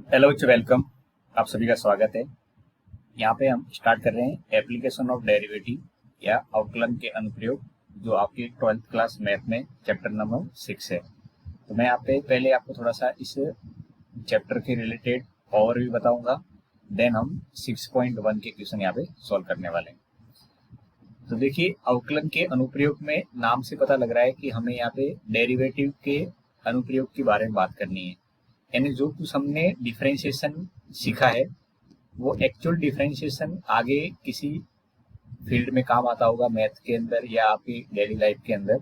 Hello welcome. आप सभी का स्वागत है। यहाँ पे हम स्टार्ट कर रहे हैं एप्लीकेशन ऑफ डेरिवेटिव या अवकलन के अनुप्रयोग, जो आपकी 12th क्लास मैथ में चैप्टर नंबर 6 है। तो मैं यहाँ पे पहले आपको थोड़ा सा इस चैप्टर के रिलेटेड ओवरव्यू बताऊंगा, देन हम 6.1 के क्वेश्चन यहाँ पे सॉल्व करने वाले हैं। तो देखिए, अवकलन के अनुप्रयोग में नाम से पता लग रहा है कि हमें यहाँ पे डेरिवेटिव के अनुप्रयोग के बारे में बात करनी है। यानी जो कुछ हमने डिफरेंशिएशन सीखा है वो एक्चुअल डिफरेंशिएशन आगे किसी फील्ड में काम आता होगा, मैथ के अंदर या आपकी डेली लाइफ के अंदर,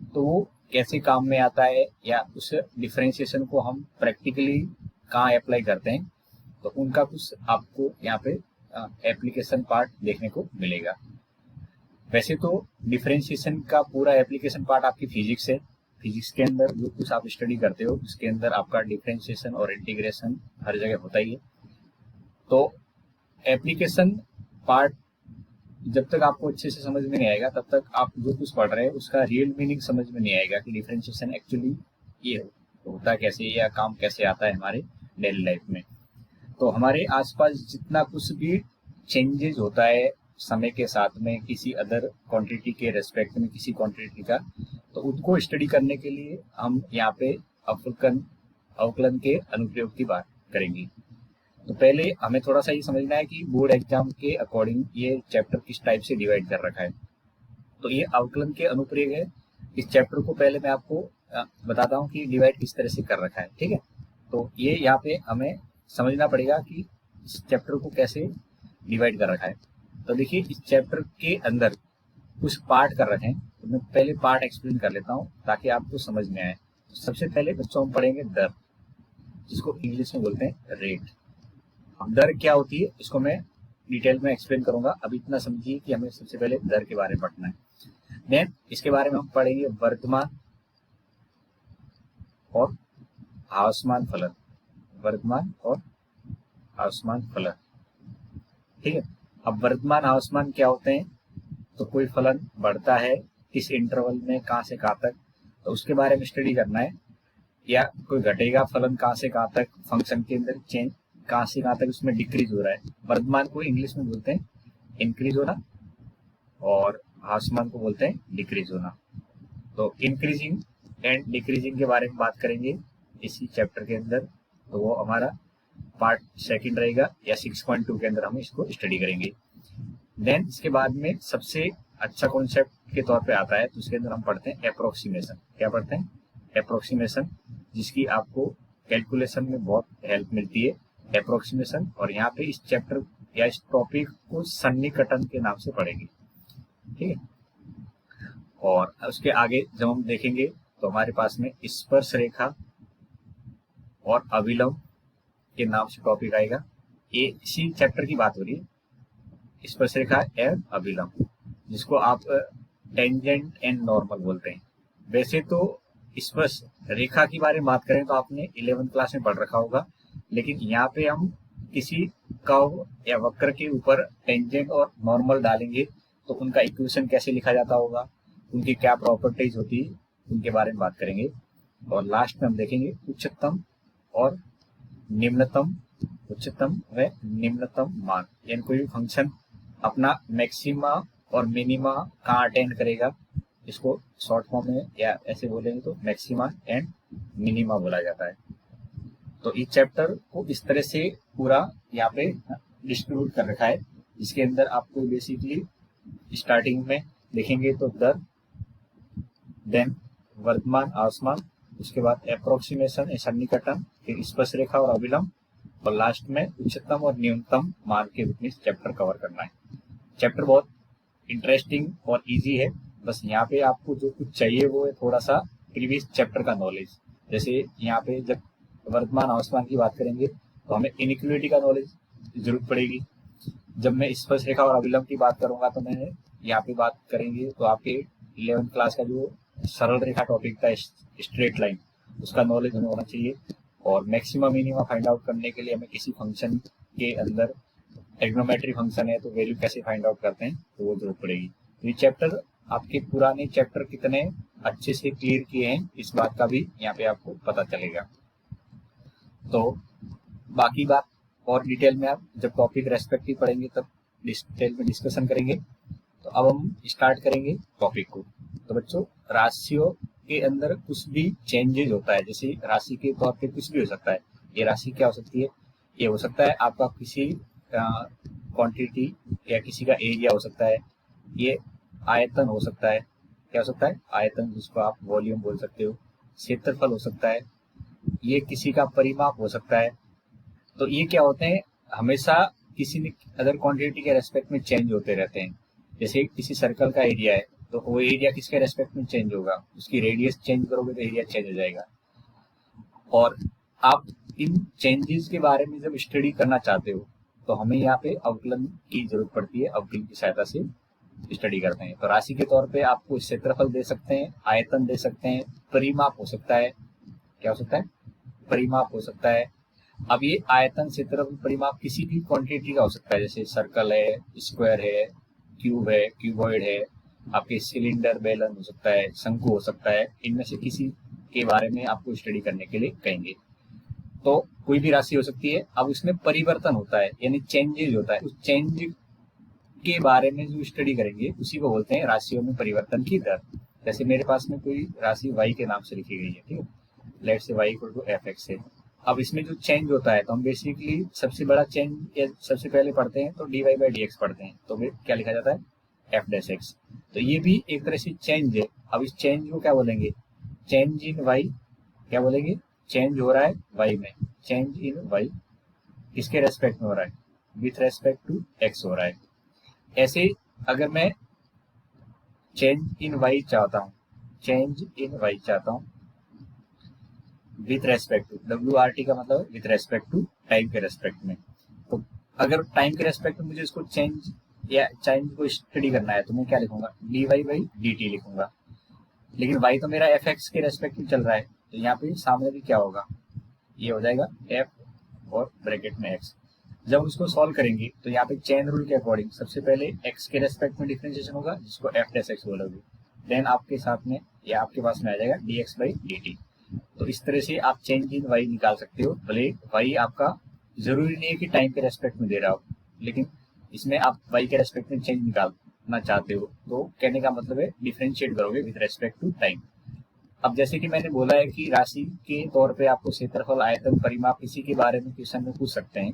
तो वो कैसे काम में आता है या उस डिफरेंशिएशन को हम प्रैक्टिकली कहाँ अप्लाई करते हैं, तो उनका कुछ आपको यहाँ पे एप्लीकेशन पार्ट देखने को मिलेगा। वैसे तो डिफरेंशिएशन का पूरा एप्लीकेशन पार्ट आपकी फिजिक्स है। फिजिक्स के अंदर जो कुछ आप स्टडी करते हो उसके अंदर आपका डिफरेंशिएशन और इंटीग्रेशन हर जगह होता ही है। तो एप्लीकेशन पार्ट जब तक आपको अच्छे से समझ में नहीं आएगा तब तक आप जो कुछ पढ़ रहे हैं उसका रियल मीनिंग समझ में नहीं आएगा कि डिफरेंशिएशन एक्चुअली ये होता कैसे या काम कैसे आता है हमारे डेली लाइफ में। तो हमारे आसपास जितना कुछ भी चेंजेस होता है समय के साथ में किसी अदर क्वांटिटी के रेस्पेक्ट में किसी क्वांटिटी का, तो उनको स्टडी करने के लिए हम यहाँ पे अवकलन के अनुप्रयोग की बात करेंगे। तो पहले हमें थोड़ा सा ये समझना है कि बोर्ड एग्जाम के अकॉर्डिंग ये चैप्टर किस टाइप से डिवाइड कर रखा है। तो ये अवकलन के अनुप्रयोग है। इस चैप्टर को पहले मैं आपको बताता हूँ कि डिवाइड किस तरह से कर रखा है, ठीक है। तो ये यहाँ पे हमें समझना पड़ेगा कि इस चैप्टर को कैसे डिवाइड कर रखा है। तो देखिए, इस चैप्टर के अंदर कुछ पार्ट कर रखे हैं, तो मैं पहले पार्ट एक्सप्लेन कर लेता हूँ ताकि आपको समझ में आए। सबसे पहले बच्चों हम पढ़ेंगे दर, जिसको इंग्लिश में बोलते हैं रेट। अब दर क्या होती है इसको मैं डिटेल में एक्सप्लेन करूंगा। अब इतना समझिए कि हमें सबसे पहले दर के बारे में पढ़ना है। देन इसके बारे में हम पढ़ेंगे वर्तमान और हावसमान फलन। वर्तमान और हावसमान फलन, ठीक है। अब वर्तमान हावसमान क्या होते हैं, तो कोई फलन बढ़ता है किस इंटरवल में कहाँ से कहाँ तक, तो उसके बारे में स्टडी करना है। या कोई घटेगा फलन कहाँ से कहाँ तक, फंक्शन के अंदर चेंज कहाँ से कहाँ तक उसमें डिक्रीज हो रहा है। वर्तमान को इंग्लिश में बोलते हैं इंक्रीज होना और हावसमान को बोलते हैं डिक्रीज होना। तो इंक्रीजिंग एंड डिक्रीजिंग के बारे में बात करेंगे इसी चैप्टर के अंदर, तो वो हमारा पार्ट सेकंड रहेगा या 6.2 के अंदर हम इसको स्टडी करेंगे। देन इसके बाद में सबसे अच्छा कॉन्सेप्ट के तौर पे आता है, तो उसके अंदर हम पढ़ते हैं अप्रोक्सीमेशन। क्या पढ़ते हैं? अप्रोक्सीमेशन, जिसकी आपको कैलकुलेशन में बहुत हेल्प मिलती है अप्रोक्सीमेशन। और यहाँ पे इस चैप्टर या इस टॉपिक को सन्निकटन के नाम से पढ़ेंगे, ठीक है। और उसके आगे जब हम देखेंगे तो हमारे पास में स्पर्श रेखा और अविलंब के नाम से टॉपिक आएगा। ये इसी चैप्टर की बात हो रही है, स्पर्श रेखा एवं अभिलंब, जिसको आप टेंजेंट एंड नॉर्मल बोलते हैं। वैसे तो स्पर्श रेखा की बारे में बात करें तो आपने 11th क्लास में पढ़ रखा होगा, लेकिन यहाँ पे हम किसी कर्व या वक्र के ऊपर टेंजेंट और नॉर्मल डालेंगे तो उनका इक्वेशन कैसे लिखा जाता होगा, उनकी क्या प्रॉपर्टीज होती है, उनके बारे में बात करेंगे। और लास्ट में हम देखेंगे उच्चतम और निम्नतम, उच्चतम व निम्नतम मान, यानी कोई भी फंक्शन अपना मैक्सिमा और मिनिमा कहाँ अटेंड करेगा, इसको शॉर्ट फॉर्म में या ऐसे बोलेंगे तो मैक्सिमा एंड मिनिमा बोला जाता है। तो इस चैप्टर को इस तरह से पूरा यहाँ पे डिस्ट्रीब्यूट कर रखा है, जिसके अंदर आपको बेसिकली स्टार्टिंग में देखेंगे तो दर, देन वर्तमान हावसमान, उसके बाद अप्रोक्सीमेशन सन्निकटन, फिर स्पर्श रेखा और अभिलंब, और लास्ट में उच्चतम और न्यूनतम मान के रूप में चैप्टर कवर करना है। चैप्टर बहुत इंटरेस्टिंग और इजी है। बस यहाँ पे आपको जो कुछ चाहिए वो है थोड़ा सा प्रीवियस चैप्टर का नॉलेज। जैसे यहाँ पे जब वर्तमान हावसमान की बात करेंगे तो हमें इनइक्वालिटी का नॉलेज जरूरत पड़ेगी। जब मैं स्पर्श रेखा और अभिलंब की बात करूंगा तो मैं यहाँ पे बात करेंगे तो आपके 11th क्लास का जो सरल रेखा टॉपिक था, स्ट्रेट लाइन, उसका नॉलेज हमें होना चाहिए। और मैक्सिमम मिनिमम फाइंड आउट करने के लिए हमें किसी फंक्शन के अंदर ट्रिग्नोमेट्री फंक्शन है तो वैल्यू कैसे फाइंड आउट करते हैं तो वो जरूरत पड़ेगी। तो ये चैप्टर आपके पुराने चैप्टर कितने अच्छे से क्लियर किए हैं इस बात का भी यहाँ पे आपको पता चलेगा। तो बाकी बात और डिटेल में आप जब टॉपिक रेस्पेक्टिव पढ़ेंगे तब डिटेल में डिस्कशन करेंगे। तो अब हम स्टार्ट करेंगे टॉपिक को। तो बच्चों, राशियों के अंदर कुछ भी चेंजेज होता है, जैसे राशि के तौर पे कुछ भी हो सकता है। ये राशि क्या हो सकती है? ये हो सकता है आपका किसी क्वांटिटी या किसी का एरिया हो सकता है। ये आयतन हो सकता है। क्या हो सकता है? आयतन, जिसको आप वॉल्यूम बोल सकते हो। क्षेत्रफल हो सकता है। ये किसी का परिमाप हो सकता है। तो ये क्या होते हैं, हमेशा किसी न अदर क्वांटिटी के रेस्पेक्ट में चेंज होते रहते हैं। जैसे किसी सर्कल का एरिया है, तो वो एरिया किसके रेस्पेक्ट में चेंज होगा? उसकी रेडियस चेंज करोगे तो एरिया चेंज हो जाएगा। और आप इन चेंजेस के बारे में जब स्टडी करना चाहते हो तो हमें यहाँ पे अवकलन की जरूरत पड़ती है। अवकलन की सहायता से स्टडी करते हैं। तो राशि के तौर पे आपको क्षेत्रफल दे सकते हैं, आयतन दे सकते हैं, परिमाप हो सकता है। क्या हो सकता है? परिमाप हो सकता है। अब ये आयतन, क्षेत्रफल, परिमाप किसी भी क्वांटिटी का हो सकता है, जैसे सर्कल है, स्क्वायर है, क्यूब है, क्यूबॉइड है, आपके सिलेंडर, बेलन हो सकता है, शंकु हो सकता है। इनमें से किसी के बारे में आपको स्टडी करने के लिए कहेंगे। तो कोई भी राशि हो सकती है। अब उसमें परिवर्तन होता है, यानी चेंजेज होता है। उस चेंज के बारे में जो स्टडी करेंगे उसी को बोलते हैं राशियों में परिवर्तन की दर। जैसे मेरे पास में कोई राशि y के नाम से लिखी गई है, ठीक है, लेट से y equal to f x है। अब इसमें जो चेंज होता है तो हम बेसिकली सबसे बड़ा चेंज या सबसे पहले पढ़ते हैं तो d Y by D x पढ़ते हैं। तो फिर क्या लिखा जाता है? F dash x. तो ये भी एक तरह से चेंज है। अब इस चेंज को क्या बोलेंगे? Change in y. क्या बोलेंगे? चेंज हो रहा है वाई में। चेंज इन वाई किसके रेस्पेक्ट में हो रहा है? विथ रेस्पेक्ट टू एक्स हो रहा है। ऐसे अगर मैं चेंज इन वाई चाहता हूँ, चेंज इन वाई चाहता हूँ विथ रेस्पेक्ट टू, डब्ल्यू आर टी का मतलब विथ रेस्पेक्ट टू टाइम के रेस्पेक्ट में। तो अगर टाइम के रेस्पेक्ट में मुझे इसको चेंज या चेंज को स्टडी करना है तो मैं क्या लिखूंगा? D Y by d t लिखूंगा। लेकिन वाई तो मेरा एफ एक्स के रेस्पेक्ट में चल रहा है, तो यहाँ पे सामने भी क्या होगा? ये हो जाएगा एफ और ब्रैकेट में एक्स। जब उसको सॉल्व करेंगे तो यहाँ पे चेन रूल के अकॉर्डिंग सबसे पहले एक्स के रेस्पेक्ट में डिफरेंशिएशन होगा, जिसको एफ डैश एक्स बोलोगे। देन आपके साथ में या आपके पास में आ जाएगा D x by d T. तो इस तरह से आप चेंज इन वाई निकाल सकते हो। भले वाई आपका जरूरी नहीं है कि टाइम के रेस्पेक्ट में दे रहा हो, लेकिन इसमें आप वाई के रेस्पेक्ट में चेंज निकालना चाहते हो तो कहने का मतलब है डिफरेंशिएट करोगे विद रेस्पेक्ट टू टाइम। अब जैसे कि मैंने बोला है कि राशि के तौर पे आपको क्षेत्रफल, आयतन, परिमाप इसी के बारे में क्वेश्चन में पूछ सकते हैं।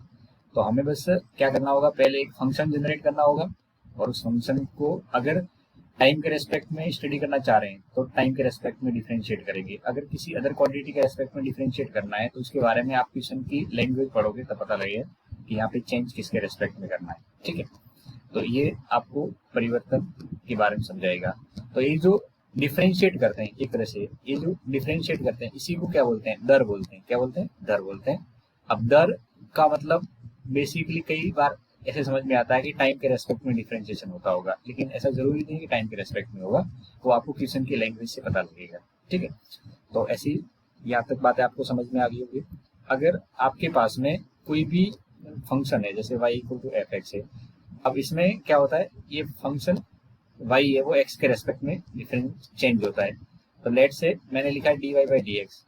तो हमें बस क्या करना होगा? पहले एक फंक्शन जनरेट करना होगा और उस फंक्शन को अगर टाइम के रेस्पेक्ट में स्टडी करना चाह रहे हैं तो टाइम के रेस्पेक्ट में डिफरेंशिएट करेंगे। अगर किसी अदर क्वांटिटी के रेस्पेक्ट में डिफरेंशिएट करना है तो उसके बारे में आप क्वेश्चन की लैंग्वेज पढ़ोगे तब पता लगेगा कि यहाँ पे चेंज किसके रेस्पेक्ट में करना है। ठीक है, तो ये आपको परिवर्तन के बारे में समझाएगा। तो ये जो डिफरेंशिएट करते हैं एक तरह से, ये जो डिफरेंशिएट करते हैं इसी को क्या बोलते हैं? दर बोलते हैं। क्या बोलते हैं? दर बोलते हैं। अब दर का मतलब बेसिकली कई बार ऐसे समझ में आता है कि टाइम के रेस्पेक्ट में डिफरेंशिएशन होता होगा, लेकिन ऐसा जरूरी नहीं कि टाइम के रेस्पेक्ट में होगा। वो आपको क्वेश्चन की लैंग्वेज से पता लगेगा। ठीक है, तो ऐसी यहाँ तक बातें आपको समझ में आ गई होगी। अगर आपके पास में कोई भी फंक्शन है, जैसे y equal to f x है, अब इसमें क्या होता है? ये फंक्शन y है वो x के रेस्पेक्ट में डिफरेंस चेंज होता है। तो लेट से मैंने लिखा है D Y by D X.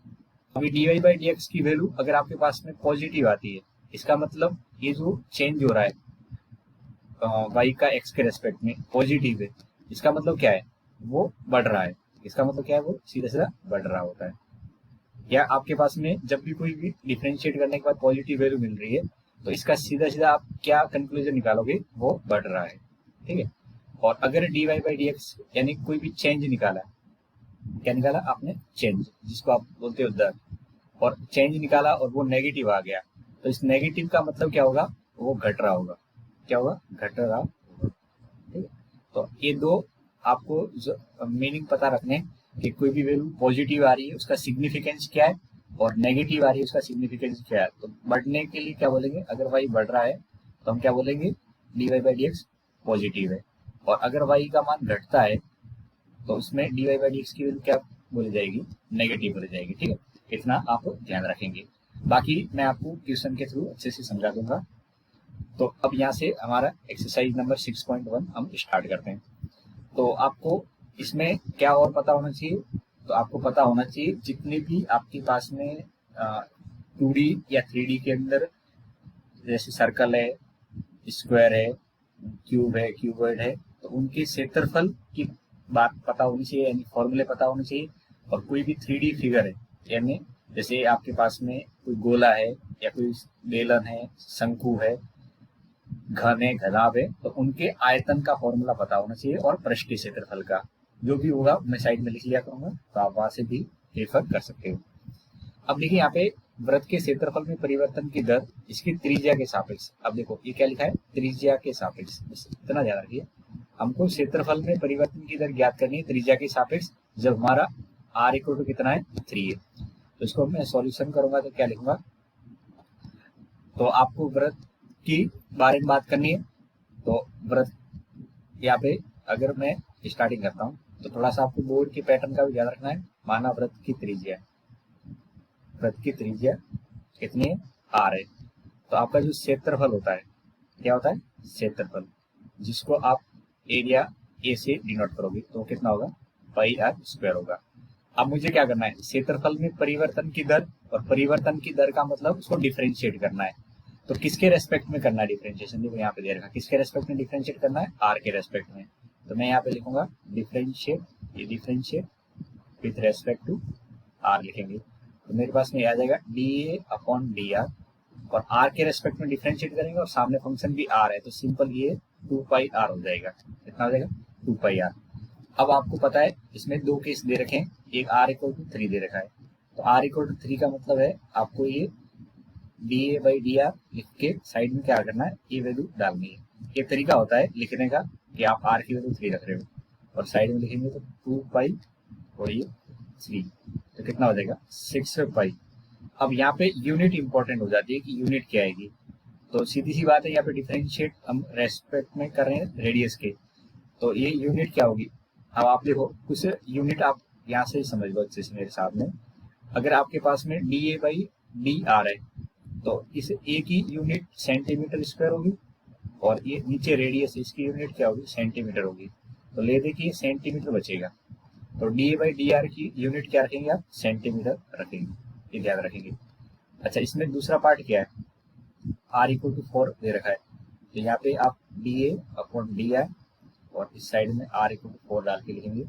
अभी D Y by D x की वैल्यू अगर आपके पास में पॉजिटिव आती है, इसका मतलब ये जो चेंज हो रहा है y का x के रेस्पेक्ट में पॉजिटिव है, इसका मतलब क्या है? वो बढ़ रहा है। इसका मतलब क्या है? वो सीधा सीधा बढ़ रहा होता है। या आपके पास में जब भी कोई भी डिफरेंशिएट करने के बाद पॉजिटिव वैल्यू मिल रही है तो इसका सीधा सीधा आप क्या कंक्लूजन निकालोगे? वो बढ़ रहा है। ठीक है, और अगर d Y by D x यानी कोई भी चेंज निकाला, क्या निकाला आपने? चेंज, जिसको आप बोलते हो दर, और चेंज निकाला और वो नेगेटिव आ गया, तो इस नेगेटिव का मतलब क्या होगा? वो घट रहा होगा। क्या होगा? घट रहा होगा। ठीक है, तो ये दो आपको मीनिंग पता रखने कि कोई भी वैल्यू पॉजिटिव आ रही है उसका सिग्निफिकेंस क्या है और नेगेटिव आ रही है उसका सिग्निफिकेंस क्या है। तो बढ़ने के लिए क्या बोलेंगे? अगर वाई बढ़ रहा है तो हम क्या बोलेंगे? D Y by D x positive है। और अगर वाई का मान घटता है तो उसमें d Y by D x की वैल्यू क्या बोली जाएगी? नेगेटिव बोली जाएगी। ठीक है, इतना आप ध्यान रखेंगे। बाकी मैं आपको क्वेश्चन के थ्रू अच्छे से समझा दूंगा। तो अब यहाँ से हमारा एक्सरसाइज नंबर 6.1 हम स्टार्ट करते हैं। तो आपको इसमें क्या और पता होना चाहिए? तो आपको पता होना चाहिए जितने भी आपके पास में 2D या 3D के अंदर जैसे सर्कल है, स्क्वायर है, क्यूब है, क्यूबॉइड है, तो उनके क्षेत्रफल की बात पता होनी चाहिए, यानी फॉर्मूले पता होने चाहिए। और कोई भी 3D फिगर है, यानी जैसे आपके पास में कोई गोला है या कोई बेलन है, शंकु है, घन है, घनाभ है, तो उनके आयतन का फॉर्मूला पता होना चाहिए और पृष्ठीय क्षेत्रफल का जो भी होगा मैं साइड में लिख लिया करूंगा, तो आप वहां से भी रेफर कर सकते हो। अब देखिए यहाँ पे वृत्त के क्षेत्रफल में परिवर्तन की दर इसकी त्रिज्या के सापेक्ष। अब देखो ये क्या लिखा है, त्रिज्या के सापेक्ष, बस इतना ध्यान रखिए। हमको क्षेत्रफल में परिवर्तन की दर ज्ञात करनी है त्रिज्या के सापेक्ष, जब हमारा r इक्वल टू कितना है, 3 है। तो इसको मैं सॉल्यूशन करूंगा तो क्या लिखूंगा, तो आपको वृत्त की बारे में बात करनी है। तो वृत्त यहाँ पे अगर मैं स्टार्टिंग करता हूँ तो थोड़ा सा आपको बोर्ड के पैटर्न का भी ध्यान रखना है। माना वृत्त की त्रिज्या है, वृत्त की त्रिज्या कितनी है, r है। तो आपका जो क्षेत्रफल होता है, क्या होता है, क्षेत्रफल, जिसको आप एरिया ए से डिनोट करोगे, तो कितना होगा, पाई आर स्क्वायर होगा। अब मुझे क्या करना है, क्षेत्रफल में परिवर्तन की दर, और परिवर्तन की दर का मतलब उसको डिफरेंशिएट करना है। तो किसके रेस्पेक्ट में करना है डिफरेंशिएशन, देखो यहाँ पे दे रखा, किसके रेस्पेक्ट में डिफरेंशिएट करना है, आर के रेस्पेक्ट में। तो मैं यहाँ पे लिखूंगा डिफरेंशिएट, ये differentiate with respect to r लिखेंगे, तो मेरे पास में आ जाएगा डी ए अपॉन डी आर, और आर के रेस्पेक्ट में डिफरेंशिएट करेंगे और सामने फंक्शन भी आर है, तो सिंपल ये 2 पाई आर हो जाएगा। कितना हो जाएगा, 2 पाई आर। अब आपको पता है इसमें दो केस दे रखे हैं, एक आर इक्वल टू 3 दे रखा है, तो आर इक्वल टू 3 का मतलब है आपको ये D A by D R लिख के साइड में क्या करना है, ये वैल्यू डालनी है। एक तरीका होता है लिखने का कि आप आर की वैल्यू 3 रख रहे हो और साइड में लिखेंगे तो 2 पाई और ये 3, तो कितना हो जाएगा, 6 पाई। अब यहाँ पे यूनिट इंपॉर्टेंट हो जाती है कि यूनिट क्या आएगी। तो सीधी सी बात है, यहाँ पे डिफरेंशिएट हम रेस्पेक्ट में कर रहे हैं रेडियस के, तो ये यूनिट क्या होगी। अब आप देखो कुछ यूनिट आप यहाँ से समझ लो अच्छे से मेरे सामने। अगर आपके पास में D A by D R है, तो इस ए की यूनिट सेंटीमीटर स्क्वायर होगी, और ये नीचे रेडियस, इसकी यूनिट क्या होगी, सेंटीमीटर होगी। तो ले देखिए सेंटीमीटर बचेगा, तो D A by D R की यूनिट क्या रखेंगे आप, सेंटीमीटर रखेंगे, ये ध्यान रखेंगे। अच्छा, इसमें दूसरा पार्ट क्या है, आर इक्वल टू 4 दे रखा है, तो यहाँ पे आप D A upon d r और इस साइड में आर इक्वल टू 4 डाल के लिखेंगे,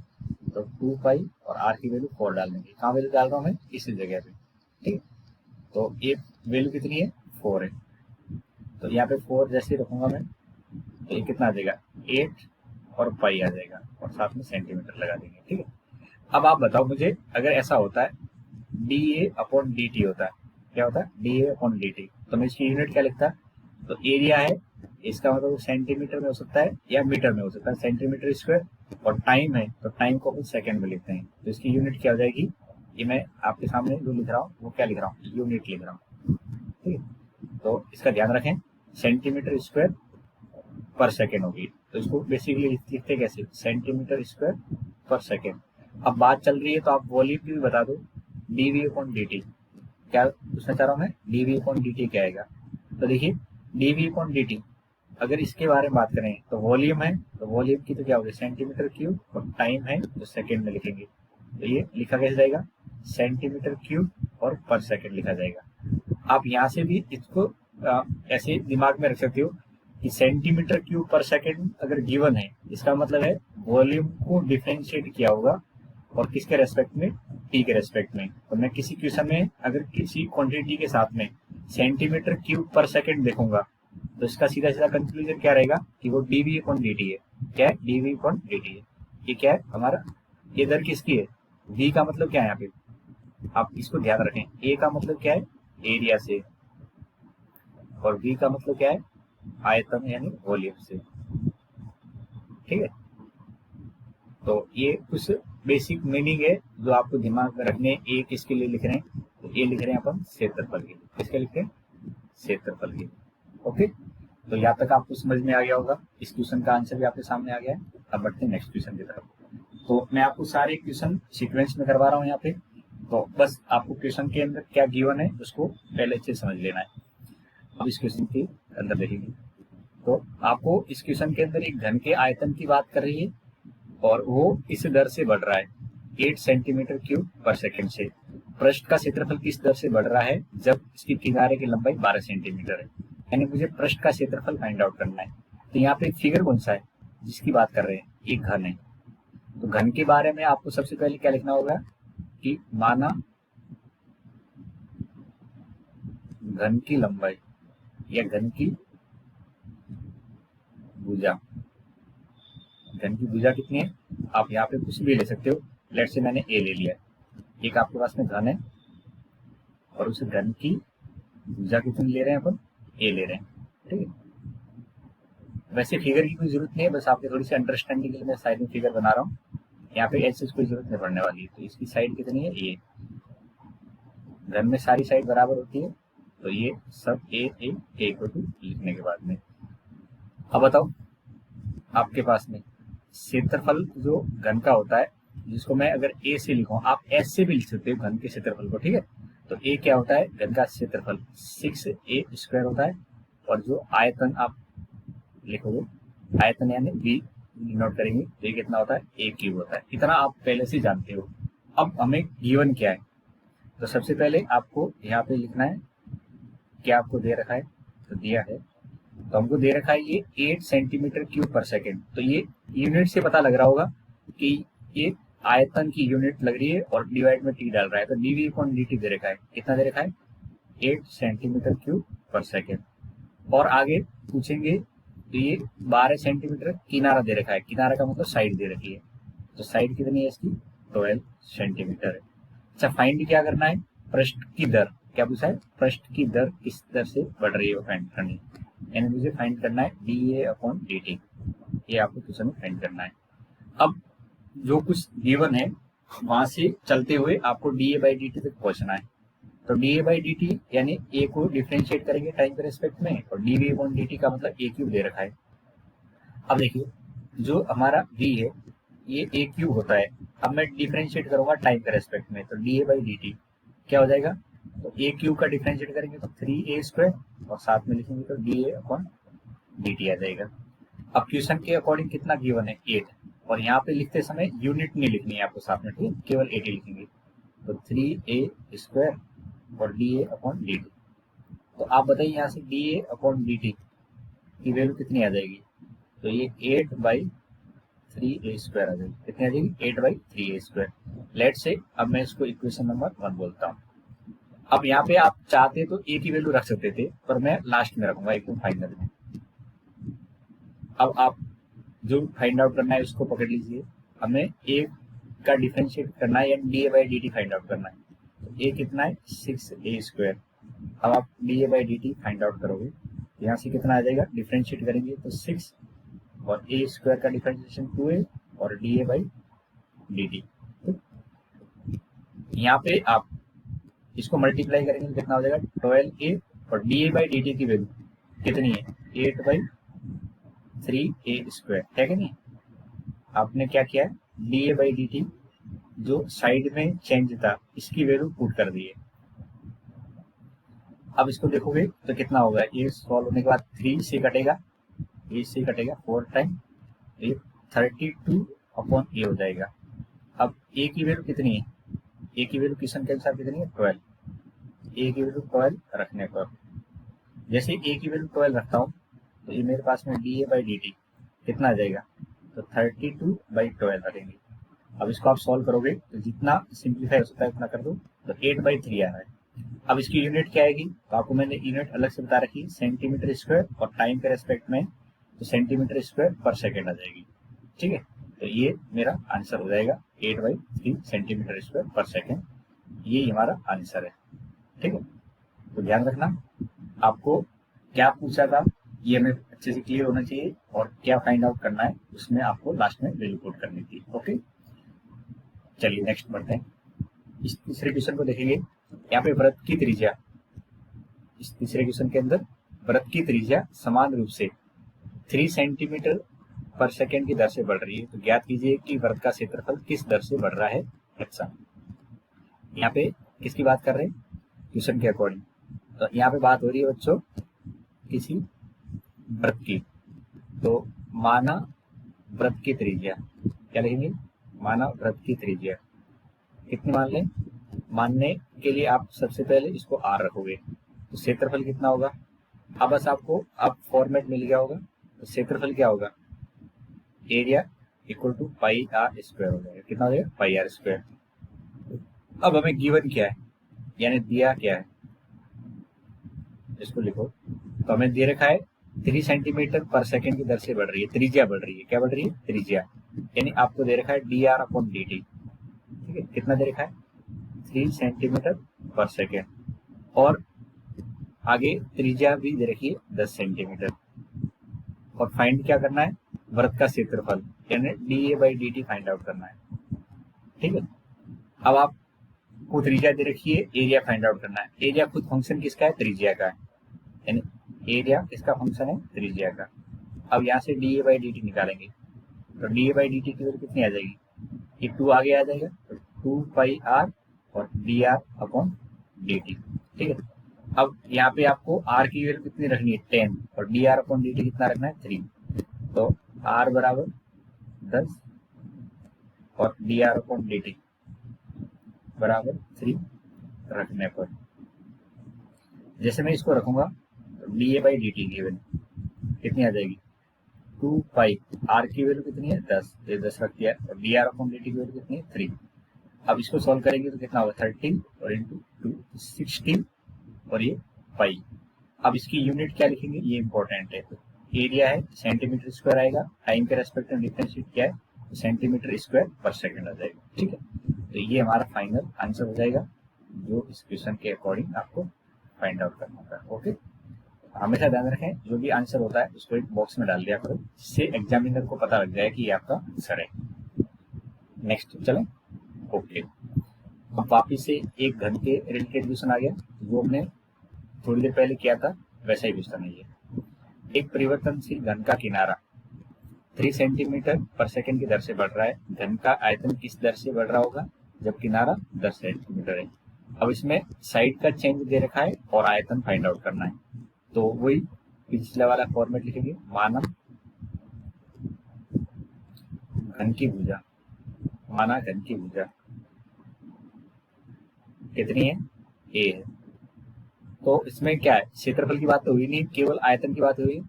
तो 2 पाई और आर की वैल्यू 4 डाल देंगे। कहाँ वैल्यू डाल रहा हूँ मैं, इसी जगह पे, ठीक। तो ये वैल्यू कितनी है, 4 है, तो यहाँ पे 4 जैसे रखूंगा मैं, तो ये कितना आ जाएगा, 8 और पाई आ जाएगा, और साथ में सेंटीमीटर लगा देंगे, ठीक है। अब आप बताओ मुझे, अगर ऐसा होता है डी ए अपॉन डी टी होता है, क्या होता है, डी ए अपॉन डी टी, तो मैं इसकी यूनिट क्या लिखता, तो एरिया है, इसका मतलब सेंटीमीटर में हो सकता है या मीटर में हो सकता है, सेंटीमीटर स्क्वायर, और टाइम है तो टाइम को अपन सेकंड में लिखते हैं, तो इसकी यूनिट क्या हो जाएगी, ये मैं आपके सामने जो लिख रहा हूँ वो क्या लिख रहा हूँ, यूनिट लिख रहा हूँ, ठीक है। तो इसका ध्यान रखें, सेंटीमीटर स्क्वायर पर सेकेंड होगी, तो इसको बेसिकली लिखते कैसे, सेंटीमीटर स्क्वायर पर सेकेंड। अब बात चल रही है तो आप वॉल्यूम भी बता दो, d we upon D t, क्या पूछना चाह रहा हूँ मैं, d we upon D t क्या आएगा। तो देखिए d we upon D t, अगर इसके बारे में बात करें तो वॉल्यूम है, तो वॉल्यूम की तो क्या होगी, सेंटीमीटर क्यूब, और टाइम है तो सेकेंड में लिखेंगे, तो ये लिखा कैसे जाएगा, सेंटीमीटर क्यूब और पर सेकेंड लिखा जाएगा। आप यहाँ से भी इसको ऐसे दिमाग में रख सकते हो कि सेंटीमीटर क्यूब पर सेकेंड अगर गिवन है, इसका मतलब है वॉल्यूम को डिफरेंशिएट किया होगा, और किसके रेस्पेक्ट में, टी के रेस्पेक्ट में। तो मैं किसी क्वेश्चन में अगर किसी क्वांटिटी के साथ में सेंटीमीटर क्यूब पर सेकेंड देखूंगा, तो इसका सीधा सीधा कंक्लूजन क्या रहेगा कि वो d we upon D t है। क्या है, d we upon D t है। ये क्या है हमारा, ये दर किसकी है, वी का मतलब क्या है यहाँ पे, आप इसको ध्यान रखें, ए का मतलब क्या है, एरिया से, और वी का मतलब क्या है, आयतन यानी वॉल्यूम से, ठीक है। तो ये कुछ बेसिक मीनिंग है जो आपको दिमाग में रखने, ए किसके लिए लिख रहे हैं, तो ये लिख रहे हैं अपन क्षेत्रफल के लिए, किसके लिख रहे हैं, क्षेत्रफल के। ओके, तो यहाँ तक आपको समझ में आ गया होगा, इस क्वेश्चन का आंसर भी आपके सामने आ गया है। अब बढ़ते हैं नेक्स्ट क्वेश्चन की तरफ। तो मैं आपको सारे क्वेश्चन सीक्वेंस में करवा रहा हूँ यहाँ पे, तो बस आपको क्वेश्चन के अंदर क्या गिवन है उसको पहले अच्छे समझ लेना है। अब इस क्वेश्चन के अंदर देखेंगे तो आपको इस क्वेश्चन के अंदर एक घन के आयतन की बात कर रही है, और वो इस दर से बढ़ रहा है 8 सेंटीमीटर क्यूब पर सेकेंड से। पृष्ठ का क्षेत्रफल किस दर से बढ़ रहा है, जब इसकी किनारे की लंबाई 12 सेंटीमीटर है। यानी मुझे पृष्ठ का क्षेत्रफल फाइंड आउट करना है। तो यहाँ पे एक फिगर कौन सा है जिसकी बात कर रहे हैं, एक घन है। तो घन के बारे में आपको सबसे पहले क्या लिखना होगा कि माना घन की लंबाई या घन की भुजा, घन की भुजा कितनी है, आप यहाँ पे कुछ भी ले सकते हो। लेट से मैंने ए ले लिया, एक आपके पास में घन है और उस घन की भुजा कितनी ले रहे हैं अपन, ए ले रहे हैं, ठीक है। वैसे फिगर की कोई जरूरत नहीं है, बस आपके थोड़ी सी अंडरस्टैंडिंग के लिए मैं साइड में फिगर बना रहा हूँ। यहाँ पे ऐसे कोई जरूरत नहीं पड़ने वाली है। तो इसकी साइड कितनी है, ए। घन में सारी साइड बराबर होती है, तो ये सब ए को लिखने के बाद में अब बताओ आपके पास में क्षेत्रफल जो घन का होता है, जिसको मैं अगर ए से लिखूं, आप एस से भी लिख सकते हो घन के क्षेत्रफल को, ठीक है। तो ए क्या होता है, घन का क्षेत्रफल 6a² होता है। और जो आयतन आप लिखोगे, आयतन यानी बी नोट करेंगे, तो ये कितना होता है, a³ होता है। इतना आप पहले से जानते हो। अब हमें गिवन क्या है, तो सबसे पहले आपको यहाँ पे लिखना है, क्या आपको दे रखा है, तो दिया है, तो हमको दे रखा है ये 8 सेंटीमीटर क्यूब पर सेकेंड। तो ये यूनिट से पता लग रहा होगा कि ये आयतन की यूनिट लग रही है और डिवाइड में टी डाल रहा है। तो dv/dt दे रखा है, कितना दे रखा है, 8 सेंटीमीटर क्यूब पर सेकेंड। और आगे पूछेंगे तो ये 12 सेंटीमीटर किनारा दे रखा है, किनारा का मतलब साइड दे रखी है। तो साइड कितनी है इसकी, 12 सेंटीमीटर है। अच्छा, फाइंड क्या करना है, पृष्ठ की दर, क्या पूछा है, पृष्ठ की दर किस दर से बढ़ रही है वो फाइंड करनी है। यानी मुझे फाइंड करना है dA/dt, ये आपको क्वेश्चन में फाइंड करना है। अब जो कुछ गिवन है वहां से चलते हुए आपको dA/dt तक पहुंचना है। तो dA/dt यानी a को डिफरेंशिएट करेंगे टाइम के रेस्पेक्ट में, और dV/dt का मतलब a³ दे रखा है। अब देखिए जो हमारा v है ये a³ होता है। अब मैं डिफरेंशिएट करूंगा टाइम के रेस्पेक्ट में, तो dA/dt क्या हो जाएगा, तो a³ का डिफरेंशिएट करेंगे तो 3a² और साथ में लिखेंगे तो dA/dt आ जाएगा। अब क्वेश्चन के अकॉर्डिंग कितना गिवन है, 8, और यहाँ पे लिखते समय यूनिट नहीं लिखनी है आपको साथ में, ठीक, केवल 8 ही लिखेंगे। तो 3a² और dA/dt। तो आप बताइए यहाँ से dA/dt की वैल्यू कितनी आ जाएगी, तो ये 8/3a² आ जाएगी। कितनी आ जाएगी, 8/3a²। लेट से अब मैं इसको इक्वेशन नंबर 1 बोलता हूँ। अब यहाँ पे आप चाहते तो a की वैल्यू रख सकते थे, पर मैं लास्ट में रखूंगा एकदम फाइनल में। अब आप जो फाइंड आउट करना है उसको पकड़ लीजिए। हमें a का डिफरेंशिएट करना है या dA/dt फाइंड आउट करना है। तो a कितना है, 6a²। अब आप dA/dt फाइंड आउट करोगे, यहाँ से कितना आ जाएगा, डिफरेंशिएट करेंगे तो 6 और a² का डिफरेंशिएशन 2a और dA/dt। यहाँ पे आप इसको मल्टीप्लाई करेंगे तो कितना हो जाएगा, 12a, और dA/dt की वैल्यू कितनी है, 8/3a² है कि नहीं। आपने क्या किया है, dA/dt जो साइड में चेंज था इसकी वैल्यू पुट कर दी है। अब इसको देखोगे तो कितना होगा, ये सॉल्व होने के बाद 3 से कटेगा, ए से कटेगा 4 टाइम, ये 32/a हो जाएगा। अब a की वैल्यू कितनी है, a की वैल्यू क्वेश्चन के अनुसार कितनी है, 12। a की वैल्यू 12 रखने पर, जैसे a की वैल्यू 12 रखता हूँ तो ये मेरे पास में dA/dt कितना आ जाएगा, तो 32/12 रखेंगे। अब इसको आप सॉल्व करोगे तो जितना सिंप्लीफाई हो सकता है उतना कर दो, तो 8/3 आ रहा है। अब इसकी यूनिट क्या आएगी, तो आपको मैंने यूनिट अलग से बता रखी, सेंटीमीटर स्क्वायर, और टाइम के रेस्पेक्ट में तो सेंटीमीटर स्क्वायर पर सेकेंड आ जाएगी, ठीक है। तो ये मेरा आंसर हो जाएगा 8/3 सेंटीमीटर स्क्वायर पर सेकेंड, ये हमारा आंसर है, ठीक है। तो ध्यान रखना आपको क्या पूछा था ये हमें अच्छे से क्लियर होना चाहिए, और क्या फाइंड आउट करना है उसमें आपको लास्ट में वैल्यू पुट करनी थी। ओके, चलिए नेक्स्ट बढ़ते हैं। इस तीसरे क्वेश्चन को देखेंगे। यहाँ पे वृत्त की त्रिज्या, इस तीसरे क्वेश्चन के अंदर वृत्त की त्रिज्या समान रूप से 3 सेंटीमीटर पर सेकेंड की दर से बढ़ रही है। तो ज्ञात कीजिए कि वृत्त का क्षेत्रफल किस दर से बढ़ रहा है। अच्छा, यहाँ पे किसकी बात कर रहे हैं, क्वेश्चन के अकॉर्डिंग। तो यहाँ पे बात हो रही है बच्चों किसी वृत्त की। तो माना वृत्त की त्रिज्या, क्या लिखेंगे, माना वृत्त की त्रिज्या कितनी मान लें, मानने के लिए आप सबसे पहले इसको r रखोगे, तो क्षेत्रफल कितना होगा, अब बस आपको अब फॉर्मेट मिल गया होगा। तो क्षेत्रफल क्या होगा, area equal to pi are square हो जाएगा। कितना हो जाएगा, पाई आर स्क्वायर। अब हमें गिवन क्या है, यानी दिया क्या है, इसको लिखो। तो हमें दे रखा है 3 सेंटीमीटर पर सेकेंड की दर से बढ़ रही है, त्रिज्या बढ़ रही है। क्या बढ़ रही है, त्रिज्या। यानी आपको दे रखा है D R upon D t. ठीक है, कितना दे रखा है, 3 सेंटीमीटर पर सेकेंड। और आगे त्रिज्या भी दे रखी है 10 सेंटीमीटर। और फाइंड क्या करना है, वृत्त का क्षेत्रफल, यानी D A by d t find out करना है। ठीक है, अब आपको त्रिज्या दे रखी है, एरिया फाइंड आउट करना है। एरिया खुद फंक्शन किसका है, त्रिज्या का है, यानी एरिया किसका फंक्शन है, त्रिज्या का। अब यहाँ से D A by d T निकालेंगे, तो D A by d T की वैल्यू कितनी आ जाएगी, ये 2 आगे आ जाएगा, तो 2 पाई आर और D R upon D t. ठीक है, अब यहाँ पे आपको आर की वैल्यू कितनी रखनी है, 10, और D R upon D T कितना रखना है, 3। तो आर बराबर 10 और D R upon D T बराबर 3 रखने पर, जैसे मैं इसको रखूंगा तो D A by d T की वैल्यू कितनी आ जाएगी, 2 पाई, आर की वैल्यू कितनी है 10, ये 10 रख दिया, और D R upon D T की वैल्यू कितनी है 3। अब इसको सॉल्व करेंगे तो कितना होगा, 30 और इंटू 2 60 और ये पाई। अब इसकी यूनिट क्या लिखेंगे, ये इंपॉर्टेंट है। तो एरिया है सेंटीमीटर स्क्वायर आएगा, टाइम के रेस्पेक्ट में डिफरेंशिएट क्या है, तो सेंटीमीटर स्क्वायर पर सेकंड आ जाएगा। ठीक है, तो ये हमारा फाइनल आंसर हो जाएगा, जो इस क्वेश्चन के अकॉर्डिंग आपको फाइंड आउट करना होगा। ओके, हमेशा ध्यान रखें, जो भी आंसर होता है उसको एक बॉक्स में डाल दिया करो, जिससे एग्जामिनर को पता लग जाए कि ये आपका आंसर है। नेक्स्ट चलें। ओके, अब वापिस से एक घन के रिलेटेड क्वेश्चन आ गया, जो हमने थोड़ी देर पहले किया था, वैसा ही क्वेश्चन है ये। एक परिवर्तनशील घन का किनारा 3 सेंटीमीटर पर सेकेंड की दर से बढ़ रहा है। घन का आयतन किस दर से बढ़ रहा होगा, जब किनारा 10 सेंटीमीटर है। अब इसमें साइड का चेंज दे रखा है और आयतन फाइंड आउट करना है। तो वही पिछले वाला फॉर्मेट लिखेंगे, माना घन की भुजा, माना घन की भुजा कितनी है, ए है। तो इसमें क्या है, क्षेत्रफल की बात तो हुई नहीं, केवल आयतन की बात हुई।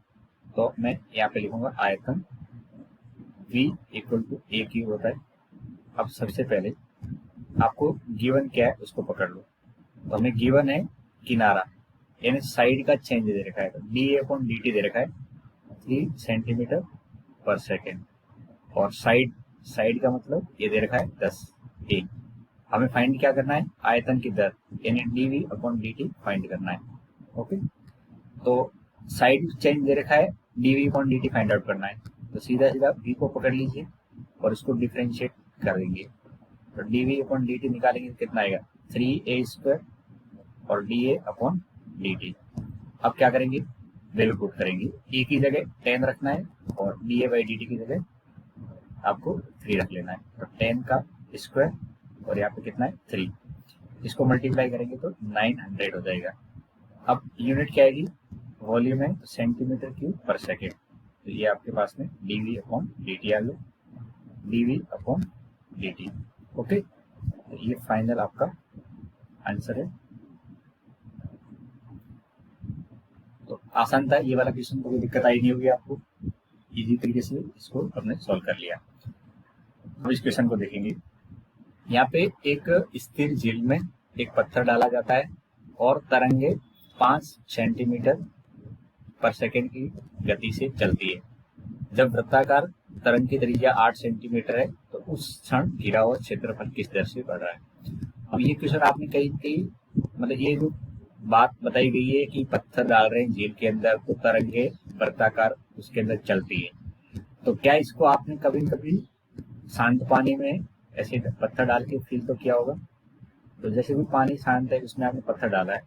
तो मैं यहाँ पे लिखूंगा आयतन v इक्वल टू ए की होता है। अब सबसे पहले आपको गिवन क्या है उसको पकड़ लो। तो हमें गिवन है किनारा, यानी साइड का चेंज दे रखा है, तो डी ए अपॉन डी टी दे रखा है 3 सेंटीमीटर पर सेकेंड, और साइड का मतलब ये दे रखा है 10 ए। हमें फाइंड क्या करना है, आयतन की दर, यानी d we upon D t find करना है। ओके, तो साइड चेंज दे रखा है, d we upon D t find out करना है। तो सीधा सीधा v को पकड़ लीजिए और इसको डिफ्रेंशिएट कर देंगे। तो D we upon D T निकालेंगे तो कितना आएगा, 3a स्क्वायर और डी ए अपॉन डी टी। अब क्या करेंगे, वैल्यू पुट करेंगे, e की जगह 10 रखना है और d A by d T की जगह आपको 3 रख लेना है। तो 10 का स्क्वायर और यहाँ पे कितना है 3, इसको मल्टीप्लाई करेंगे तो 900 हो जाएगा। अब यूनिट क्या आएगी, वॉल्यूम है तो सेंटीमीटर क्यूब पर सेकेंड। तो ये आपके पास में D we upon D T आ गया, D we upon D T. Okay, तो ये फाइनल आपका आंसर है। तो आसान था ये वाला क्वेश्चन, तो कोई दिक्कत आई नहीं होगी आपको, इजी तरीके से इसको हमने सॉल्व कर लिया। अब इस क्वेश्चन को देखेंगे। यहाँ पे एक स्थिर झील में एक पत्थर डाला जाता है और तरंगे 5 सेंटीमीटर पर सेकेंड की गति से चलती है। जब वृत्ताकार तरंग की त्रिज्या 8 सेंटीमीटर है, तो उस क्षण घिरा हुआ क्षेत्रफल किस दर से बढ़ रहा है। अब ये क्वेश्चन आपने कहीं मतलब ये जो बात बताई गई है कि पत्थर डाल रहे हैं झील के अंदर, तो तरंगे वृत्ताकार उसके अंदर चलती है। तो क्या इसको आपने कभी कभी शांत पानी में ऐसे पत्थर डाल के फील तो किया होगा। तो जैसे भी पानी शांत है, उसमें आपने पत्थर डाला है,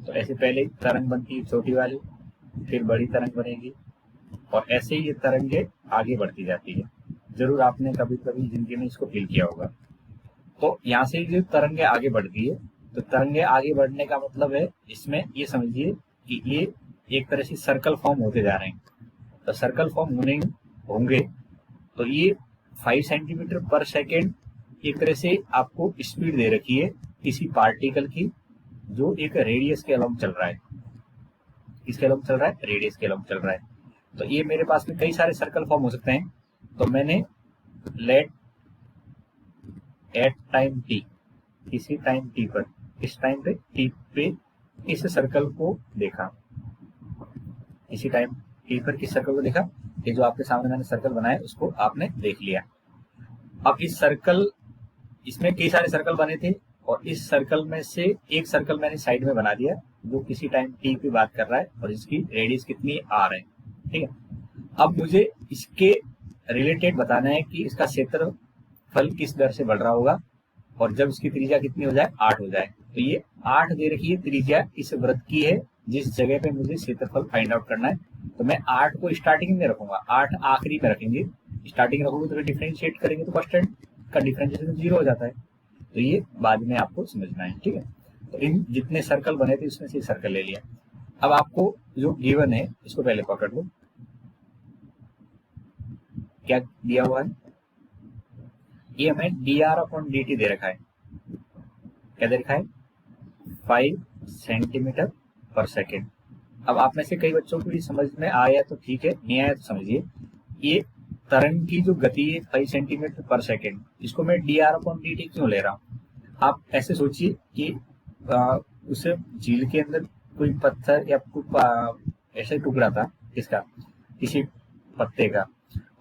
तो ऐसे पहले तरंग बनती है छोटी वाली, फिर बड़ी तरंग बनेगी, और ऐसे ही ये तरंगे आगे बढ़ती जाती है। जरूर आपने कभी कभी जिंदगी में इसको फील किया होगा। तो यहाँ से जो तरंगे आगे बढ़ती है, तो तरंगे आगे बढ़ने का मतलब है, इसमें ये समझिए कि ये एक तरह से सर्कल फॉर्म होते जा रहे हैं। तो सर्कल फॉर्म होंगे तो ये 5 सेंटीमीटर पर सेकेंड एक तरह से आपको स्पीड दे रखी है किसी पार्टिकल की, जो एक रेडियस के अलोंग चल रहा है। किसके अलोंग चल रहा है, रेडियस के अलोंग चल रहा है। तो ये मेरे पास में कई सारे सर्कल फॉर्म हो सकते हैं, तो मैंने लेट एट टाइम टी, किसी टाइम टी पर, इस टाइम पे टी पे इस सर्कल को देखा, इसी टाइम टी पर किस सर्कल को देखा, ये जो आपके सामने मैंने सर्कल बनाया उसको आपने देख लिया। अब इस सर्कल, इसमें कई सारे सर्कल बने थे और इस सर्कल में से एक सर्कल मैंने साइड में बना दिया जो किसी टाइम टी की बात कर रहा है और इसकी रेडियस कितनी आर है, ठीक है। अब मुझे इसके रिलेटेड बताना है कि इसका क्षेत्रफल किस दर से बढ़ रहा होगा और जब इसकी त्रिज्या कितनी हो जाए, 8 हो जाए। तो ये 8 दे रखी है त्रिज्या इस वृत्त की है जिस जगह पे मुझे क्षेत्रफल फाइंड आउट करना है। तो मैं 8 को स्टार्टिंग में रखूंगा, 8 आखिरी में रखेंगे। स्टार्टिंग रखोगे तो डिफरेंशिएट करेंगे तो कांस्टेंट का डिफरेंशिएशन 0 हो जाता है। तो ये बाद में आपको समझना है, ठीक है। तो इन जितने सर्कल बने थे उसमें से सर्कल ले लिया। अब आपको जो गिवन है इसको पहले पकड़ लो, क्या दिया हुआ है, ये हमें D R upon D T दे रखा है। क्या दे रखा है, 5 सेंटीमीटर पर सेकेंड। अब आप में से कई बच्चों को ये समझ में आया तो ठीक है, नहीं आया तो समझिए। ये तरंग की जो गति है 5 सेंटीमीटर पर सेकेंड, इसको मैं D R upon D T क्यों ले रहा हूँ। आप ऐसे सोचिए कि उसे झील के अंदर कोई पत्थर या कोई ऐसे टुकड़ा था किसका, किसी पत्ते का,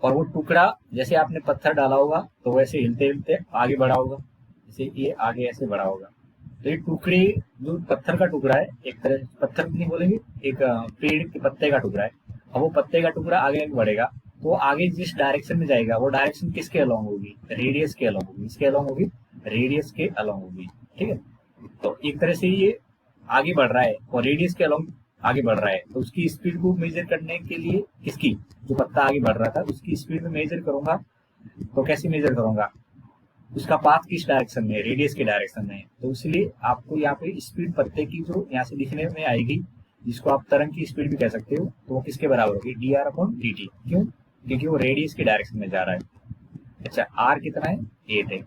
और वो टुकड़ा जैसे आपने पत्थर डाला होगा तो वैसे हिलते हिलते आगे बढ़ा होगा, जैसे ये आगे ऐसे बढ़ा होगा। तो ये टुकड़े, जो पत्थर का टुकड़ा है, एक तरह पत्थर नहीं बोलेंगे, एक पेड़ के पत्ते का टुकड़ा है। अब वो पत्ते का टुकड़ा आगे बढ़ेगा तो आगे जिस डायरेक्शन में जाएगा वो डायरेक्शन किसके अलोंग होगी, रेडियस के अलोंग होगी। इसके अलोंग होगी, रेडियस के अलोंग होगी, ठीक है। तो एक तरह से ये आगे बढ़ रहा है और रेडियस के अलोंग आगे बढ़ रहा है, तो उसकी स्पीड को मेजर करने के लिए, किसकी, जो पत्ता आगे बढ़ रहा था उसकी स्पीड में मेजर करूंगा। तो कैसे मेजर करूंगा, उसका पाथ किस डायरेक्शन में है, रेडियस के डायरेक्शन में है। तो इसलिए आपको यहाँ पे स्पीड पत्ते की जो यहाँ से दिखने में आएगी, जिसको आप तरंग की स्पीड भी कह सकते हो, तो वो किसके बराबर होगी, D R upon D T. क्यों, क्योंकि वो रेडियस के डायरेक्शन में जा रहा है। अच्छा, आर कितना है, 8 है,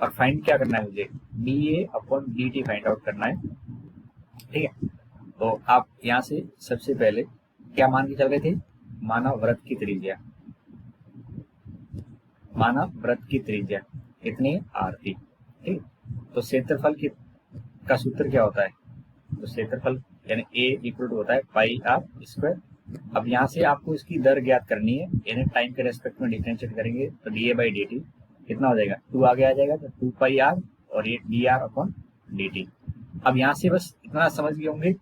और फाइंड क्या करना है मुझे, D A upon D t find out करना है, ठीक है। तो आप यहाँ से सबसे पहले क्या मान के चल रहे थे, माना वृत्त की त्रिज्या, माना वृत्त की त्रिज्या कितनी, आर थी, ठीक। तो क्षेत्रफल का सूत्र क्या होता है, तो क्षेत्रफल यानी ए इक्वल टू होता है पाई आर स्क्वायर। अब यहाँ से आपको इसकी दर ज्ञात करनी है, यानी टाइम के रेस्पेक्ट में डिफरेंशिएट करेंगे तो D A by d T कितना हो जाएगा, 2 आगे आ जाएगा तो 2 पाई आर और ये D R upon D T. अब यहाँ से बस इतना समझ गए होंगे,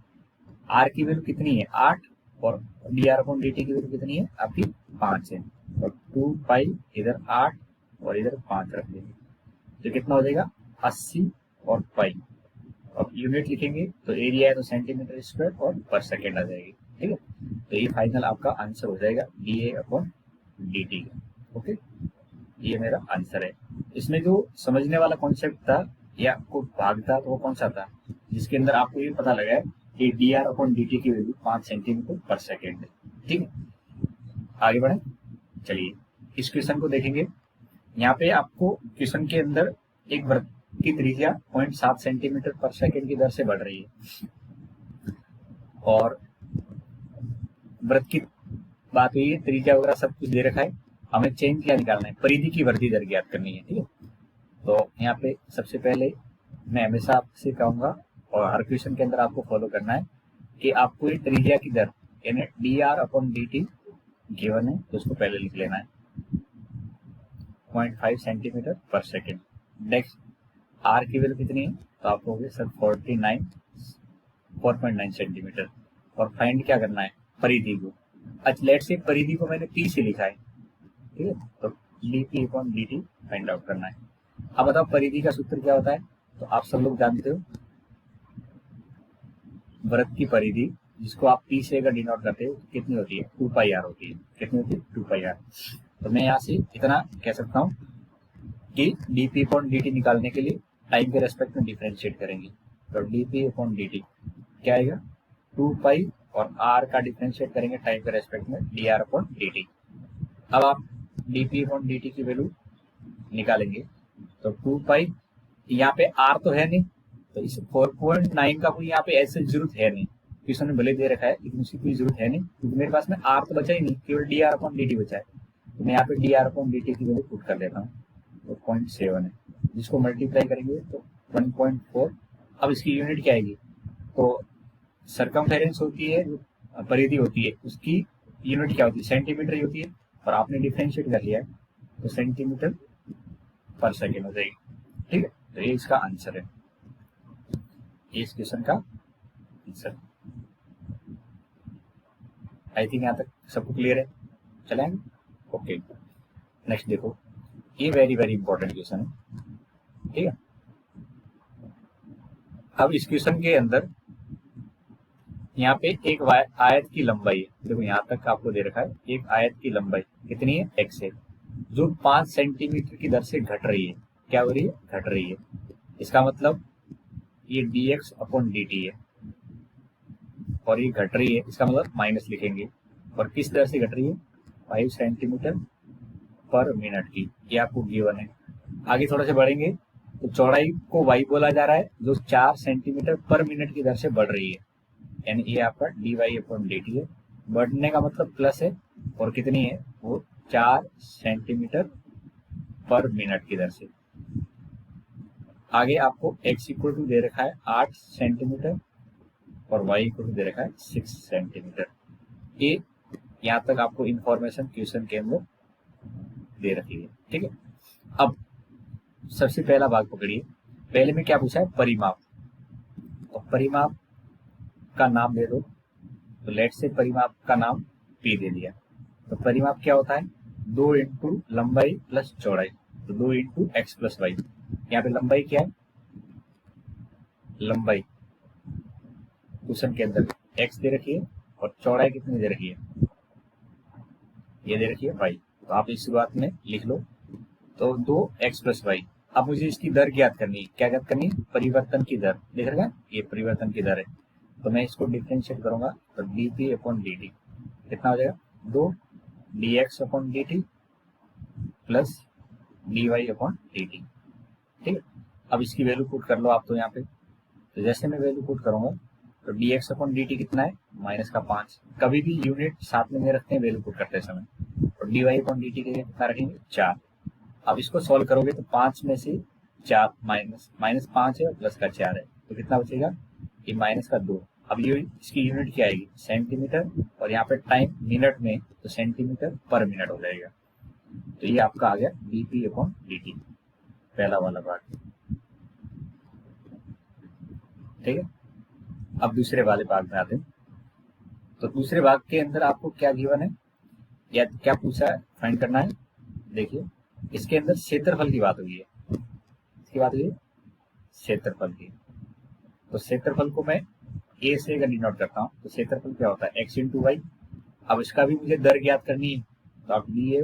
आर की वैल्यू कितनी है, 8, और D R upon D T की वैल्यू कितनी है आपकी, 5 है। और 2 पाई इधर 8 और इधर 5 रख देंगे तो कितना हो जाएगा, 80 और पाई। अब यूनिट लिखेंगे तो एरिया है तो सेंटीमीटर स्क्वायर और पर सेकेंड आ जाएगी, ठीक है। तो ये फाइनल आपका आंसर हो जाएगा डी ए अपॉन डी टी का, ओके। ये मेरा आंसर है। इसमें जो समझने वाला कॉन्सेप्ट था या आपको भाग था तो वो कौन सा था, जिसके अंदर आपको ये पता लगा है कि D R upon D T की वैल्यू 5 सेंटीमीटर पर सेकेंड है, ठीक है। आगे बढ़े, चलिए इस क्वेश्चन को देखेंगे। यहाँ पे आपको क्वेश्चन के अंदर एक वृत्त की त्रिज्या 0.7 सेंटीमीटर पर सेकेंड की दर से बढ़ रही है और वृत्त की बात हुई है, त्रिज्या वगैरह सब कुछ दे रखा है। हमें चेंज क्या निकालना है, परिधि की वृद्धि दर ज्ञात करनी है, ठीक है। तो यहाँ पे सबसे पहले मैं हमेशा आपसे कहूंगा और हर क्वेश्चन के अंदर आपको फॉलो करना है कि आपको ये त्रिज्या की दर यानी D R upon D T given है तो उसको पहले लिख लेना है, 0.5 सेंटीमीटर पर सेकेंड। नेक्स्ट आर की वैल्यू कितनी है, तो आपको होगी सर 4.9 सेंटीमीटर। और फाइंड क्या करना है, परिधि को। अच्छा, लेट से परिधि को मैंने पी से लिखा है, ठीक है। तो d p upon D t find out करना है। अब बताओ परिधि का सूत्र क्या होता है, तो आप सब लोग जानते हो, वृत्त की परिधि जिसको आप पी से अगर डिनोट करते हो तो कितनी होती है, 2 पाई आर होती है। कितनी होती है, 2 पाई आर। तो मैं यहाँ से इतना कह सकता हूँ कि D p upon D T निकालने के लिए टाइम के रेस्पेक्ट में डिफरेंशिएट करेंगे। तो d p upon D t क्या आएगा, 2 पाई और आर का डिफरेंशिएट करेंगे टाइम के रेस्पेक्ट में, D R upon D T. अब आप D p upon D T की वैल्यू निकालेंगे तो 2 पाई, यहाँ पे आर तो है नहीं तो इस 4.9 का कोई यहाँ पे ऐसे जरूरत है नहीं, क्वेश्चन में भले दे रखा है लेकिन उसकी कोई जरूरत है नहीं, क्योंकि मेरे पास में आर तो बचा ही नहीं, केवल D R upon D T बचा है। तो मैं यहाँ पे D R upon D T की वैल्यू पुट कर देता हूँ, तो 0.7 है, जिसको मल्टीप्लाई करेंगे तो 1.4। अब इसकी यूनिट क्या आएगी, तो सरकमफेरेंस होती है, जो परिधि होती है, उसकी यूनिट क्या होती है, सेंटीमीटर ही होती है, और आपने डिफरेंशिएट कर लिया है तो सेंटीमीटर पर सेकेंड हो जाएगी। ठीक है, तो ये इसका आंसर है, ये इस क्वेश्चन का आंसर। आई थिंक यहाँ तक सबको क्लियर है, चलेंगे। ओके, नेक्स्ट देखो, ये वेरी वेरी इंपॉर्टेंट क्वेश्चन है। ठीक है, अब इस क्वेश्चन के अंदर यहाँ पे एक आयत की लंबाई है, देखो यहाँ तक आपको दे रखा है, एक आयत की लंबाई कितनी है, x है, जो 5 सेंटीमीटर की दर से घट रही है। क्या हो रही है, घट रही है। इसका मतलब ये dx अपॉन dt है, और ये घट रही है, इसका मतलब माइनस लिखेंगे। और किस दर से घट रही है, 5 सेंटीमीटर पर मिनट की, ये आपको गिवन है। आगे थोड़ा सा बढ़ेंगे तो चौड़ाई को y बोला जा रहा है, जो 4 सेंटीमीटर पर मिनट की दर से बढ़ रही है, यानी ये आपका d y upon D t है। बढ़ने का मतलब प्लस है, और कितनी है वो 4 सेंटीमीटर पर मिनट की दर से। आगे आपको x इक्वल टू दे रखा है 8 सेंटीमीटर और y इक्वल टू दे रखा है 6 सेंटीमीटर। ये यहाँ तक आपको इंफॉर्मेशन क्वेश्चन के अंदर दे रखी है। ठीक है, अब सबसे पहला भाग पकड़िए। पहले में क्या पूछा है, परिमाप। तो परिमाप का नाम दे दो, तो लेट से परिमाप का नाम P दे दिया। तो परिमाप क्या होता है, 2 इंटू लंबाई प्लस चौड़ाई, तो 2 इंटू एक्स प्लस वाई। यहाँ पे लंबाई क्या है, लंबाई क्वेश्चन के अंदर x दे रखी है, और चौड़ाई कितनी दे रखी है, ये दे रखी है y। तो आप इस शुरुआत में लिख लो, तो 2x प्लस वाई। अब मुझे इसकी दर ज्ञात करनी है, क्या ज्ञात करनी है, परिवर्तन की दर। देख रहे हैं, ये परिवर्तन की दर है, तो मैं इसको डिफरेंशिएट करूंगा, तो d p upon D T कितना हो जाएगा, 2 d x upon D t plus d y upon D t. ठीक है, अब इसकी वैल्यू पुट कर लो आप, तो यहाँ पे तो जैसे मैं वैल्यू पुट करूंगा, तो D x upon D T कितना है, माइनस का 5। कभी भी यूनिट साथ में रखते हैं वैल्यू पुट करते समय, और d y upon D t के लिए कितना रखेंगे, 4। अब इसको सॉल्व करोगे तो 5 में से 4 माइनस 5 है और प्लस का 4 है, तो कितना बचेगा, ये माइनस का 2। अब ये इसकी यूनिट क्या आएगी, सेंटीमीटर, और यहाँ पे टाइम मिनट में, तो सेंटीमीटर पर मिनट हो जाएगा। तो ये आपका आ गया D p upon D T, पहला वाला भाग। ठीक है, अब दूसरे वाले भाग में आते हैं। तो दूसरे भाग के अंदर आपको क्या गिवन है, या क्या पूछा है, फाइंड करना है। देखिए, इसके अंदर क्षेत्रफल की बात हुई है, इसकी बात हुई है क्षेत्रफल की। तो क्षेत्रफल को मैं ए से अगर डिनोट करता हूँ, तो क्षेत्रफल क्या होता है, एक्स इंटू वाई। अब इसका भी मुझे दर ज्ञात करनी है, तो आप D A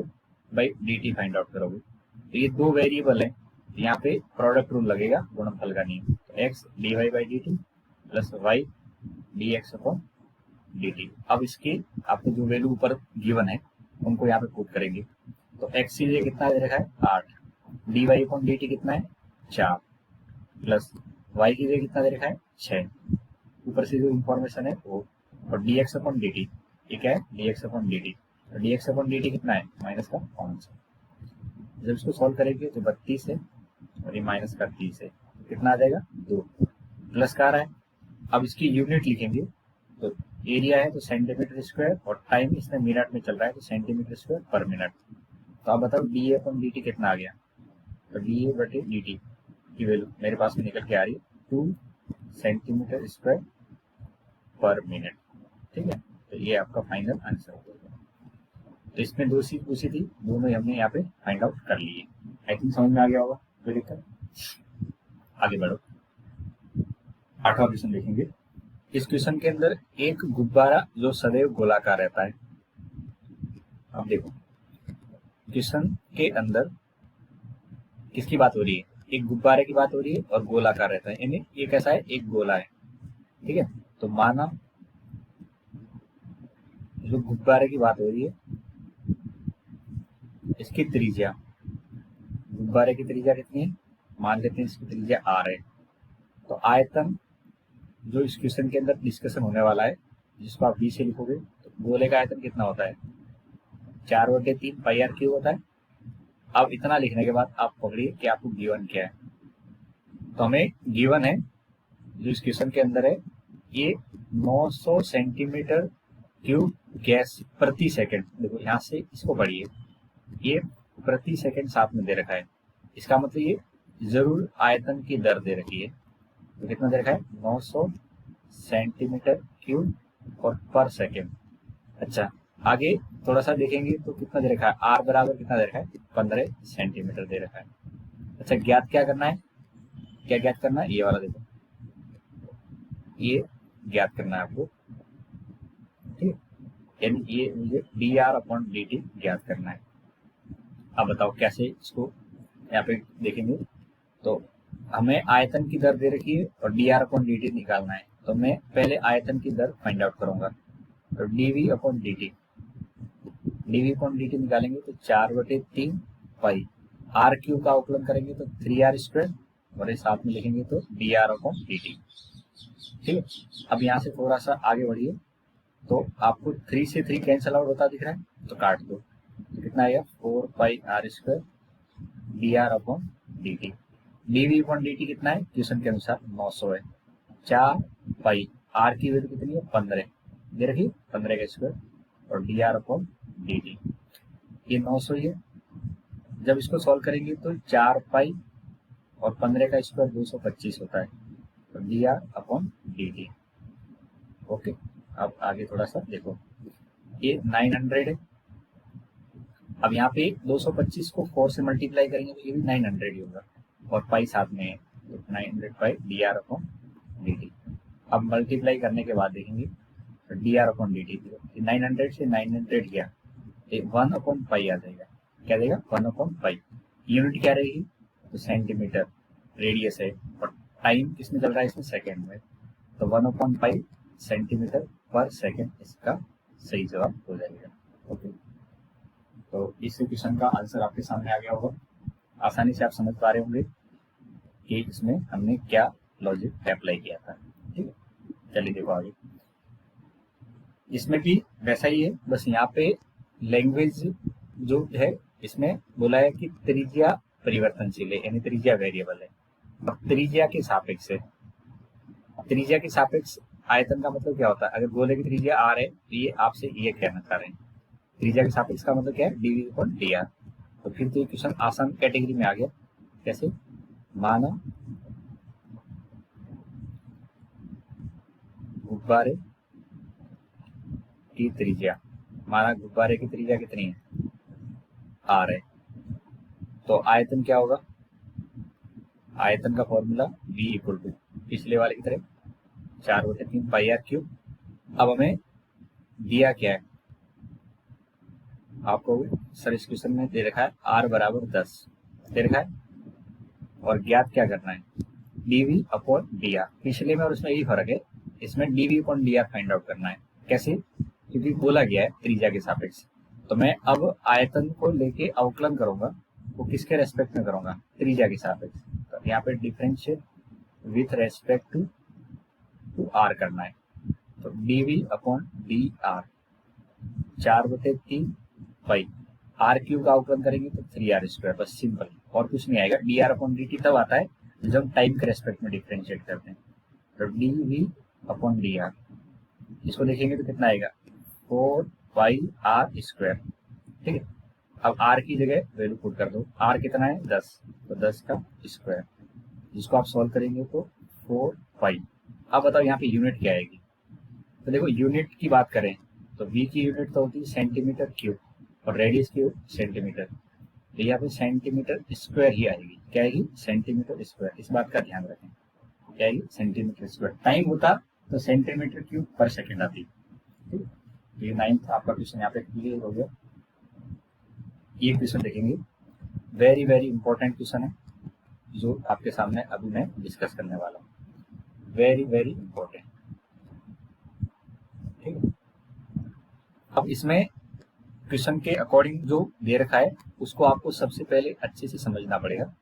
by d t find out करोगे। तो ये 2 वेरिएबल है, तो यहाँ पे प्रोडक्ट रूल लगेगा, गुणनफल का नियम। तो x d Y by d t plus y d x upon D T. अब इसकी आपको जो वैल्यू ऊपर गिवन है उनको यहाँ पे पुट करेंगे। तो एक्स की जगह कितना दे रखा है, 8, d y upon D T कितना है, 4, प्लस वाई की जगह कितना दे रखा है, 6। ऊपर से जो इंफॉर्मेशन है वो, और D x upon D T, ये क्या है, D x upon D T. तो D x upon D T कितना है, माइनस का 5। जब इसको सॉल्व करेंगे तो 32 है, और ये माइनस का 30 है, तो कितना आ जाएगा, 2। प्लस का आ रहा है, अब इसकी यूनिट लिखेंगे, तो एरिया है तो सेंटीमीटर स्क्वायर, और टाइम इसमें मिनट में चल रहा है, तो सेंटीमीटर स्क्वायर पर मिनट। तो आप बताओ D A upon D T कितना आ गया, तो डी ए बटे डी टी की वैल्यू मेरे पास में निकल के आ रही है 2 सेंटीमीटर स्क्वायर पर मिनट। ठीक है, तो ये आपका फाइनल आंसर होगा। तो इसमें 2 चीज पूछी थी, दोनों ही हमने यहाँ पे फाइंड आउट कर लिए। आई थिंक समझ में आ गया होगा, कोई दिक्कत। आगे बढ़ो, 8वां क्वेश्चन देखेंगे। इस क्वेश्चन के अंदर एक गुब्बारा जो सदैव गोलाकार रहता है। अब देखो, क्वेश्चन के अंदर किसकी बात हो रही है, एक गुब्बारे की बात हो रही है, और गोलाकार रहता है, यानी ये कैसा है, एक गोला है। ठीक है, तो माना जो गुब्बारे की बात हो रही है, इसकी त्रिज्या, गुब्बारे की त्रिज्या कितनी है, मान लेते हैं इसकी त्रिज्या r है। तो आयतन जो इस क्वेश्चन के अंदर डिस्कशन होने वाला है, जिसको आप बी से लिखोगे, तो गोले का आयतन कितना होता है, 4/3 पाई आर क्यूब होता है। अब इतना लिखने के बाद आप पकड़िए कि आपको गिवन क्या है। तो हमें गिवन है जो इस क्वेश्चन के अंदर है, ये 900 सेंटीमीटर क्यूब गैस प्रति सेकंड। देखो यहाँ से इसको पढ़िए, ये प्रति सेकंड साथ में दे रखा है, इसका मतलब ये जरूर आयतन की दर दे रखी है। तो कितना दे रखा है, 900 सेंटीमीटर क्यूब और पर सेकंड। अच्छा, आगे थोड़ा सा देखेंगे तो कितना दे रखा है, आर बराबर कितना दे रखा है, 15 सेंटीमीटर दे रखा है। अच्छा, ज्ञात क्या करना है, क्या ज्ञात करना है, ये वाला देखो, ये ज्ञात करना है आपको, ठीक है, यानी ये मुझे D R upon D T ज्ञात करना है। अब बताओ कैसे इसको यहाँ पे देखेंगे। तो हमें आयतन की दर दे रखी है और D R upon D T निकालना है। तो मैं पहले आयतन की दर फाइंड आउट करूंगा। तो D we upon D T, D we upon D T निकालेंगे तो 4/3 पाई, आर क्यूब का अवकलन करेंगे तो 3r स्क्वायर, और ये साथ में लिखेंगे तो D R upon D t. ठीक है, अब यहाँ से थोड़ा सा आगे बढ़िए, तो आपको 3 से 3 कैंसल आउट होता दिख रहा है, तो काट दो। तो कितना आएगा, 4 pi are square D R upon D T. D we upon D T कितना है, क्वेश्चन के अनुसार 900 है। 4 पाई, आर की वैल्यू कितनी है, 15 दे रखी, 15 का स्क्वायर, और D R upon D T, ये 900 ही है। जब इसको सॉल्व करेंगे तो 4 पाई और 15 का स्क्वायर 225 होता है, तो D R upon D T. Okay, अब आगे थोड़ा सा देखो, ये 900 है। अब यहाँ पे 225 को 4 से मल्टीप्लाई करेंगे तो ये भी 900 ही होगा, और पाई साथ में है, तो 900 pi D R upon D T. अब मल्टीप्लाई करने के बाद देखेंगे तो D R upon D T, 900 से 900 गया, 1 अपॉन पाई आ जाएगा। क्या देगा, 1 अपॉन पाई। यूनिट क्या रहेगी, तो सेंटीमीटर रेडियस है, और टाइम किसमें चल रहा है, इसमें सेकेंड में, तो 1 अपॉन पाई सेंटीमीटर पर सेकेंड इसका सही जवाब हो जाएगा। ओके, तो इस क्वेश्चन का आंसर आपके सामने आ गया होगा, आसानी से आप समझ पा रहे होंगे कि इसमें हमने क्या लॉजिक अप्लाई किया था। ठीक है, चलिए देखो आगे, इसमें भी वैसा ही है, बस यहाँ पे लैंग्वेज जो है इसमें बोला है कि त्रिज्या परिवर्तनशील है, यानी त्रिज्या वेरिएबल है। अब त्रिज्या के सापेक्ष है, त्रिज्या के सापेक्ष आयतन का मतलब क्या होता है, अगर गोले की त्रिज्या आर है तो ये आपसे ये कहना चाह रहे हैं, त्रिज्या के सापेक्ष का मतलब क्या है, d we upon d r. तो फिर तो ये क्वेश्चन आसान कैटेगरी में आ गया। कैसे, माना गुब्बारे की त्रिज्या, माना गुब्बारे की त्रिज्या कितनी है, आर है, तो आयतन क्या होगा, आयतन का फॉर्मूला V इक्वल टू पिछले वाले की तरह 4/3 पाई आर क्यूब। अब हमें दिया क्या है, आपको सर इस क्वेश्चन में दे रखा है r बराबर 10 दे रखा है, और ज्ञात क्या करना है, dv अपॉन dr। पिछले में और उसमें यही फर्क है, इसमें dv upon dr find out करना है। कैसे, क्योंकि बोला गया है त्रिज्या के सापेक्ष, तो मैं अब आयतन को लेके अवकलन करूंगा, वो किसके रेस्पेक्ट में करूंगा, त्रिज्या के सापेक्ष। तो यहाँ पे differentiate with respect to r करना है, तो dv अपॉन dr 4/3 पाई, आर क्यूब का अवकलन करेंगे तो 3r स्क्वायर, बस सिंपल, और कुछ नहीं आएगा। D R upon D T तब आता है जब हम टाइम के रेस्पेक्ट में डिफरेंशिएट करते हैं, तो D we upon d r, इसको देखेंगे तो कितना आएगा, 4 पाई आर स्क्वायर। ठीक है, अब आर की जगह वैल्यू पुट कर दो, आर कितना है 10, तो 10 का स्क्वायर, जिसको आप सॉल्व करेंगे तो 4 पाई। अब बताओ यहाँ पे यूनिट क्या आएगी, तो देखो यूनिट की बात करें तो v की यूनिट तो होती है सेंटीमीटर क्यूब, और रेडियस की सेंटीमीटर, तो यहाँ पे सेंटीमीटर स्क्वायर ही आएगी। क्या आएगी, सेंटीमीटर स्क्वायर, इस बात का ध्यान रखें, क्या आएगी, सेंटीमीटर स्क्वायर। टाइम होता तो सेंटीमीटर क्यूब पर सेकेंड आती। ठीक, तो ये 9th आपका क्वेश्चन यहाँ पे क्लियर हो गया। ये क्वेश्चन देखेंगे, वेरी वेरी इंपॉर्टेंट क्वेश्चन है जो आपके सामने अभी मैं डिस्कस करने वाला हूँ, वेरी वेरी इंपॉर्टेंट। ठीक है, अब इसमें क्वेश्चन के अकॉर्डिंग जो दे रखा है उसको आपको सबसे पहले अच्छे से समझना पड़ेगा।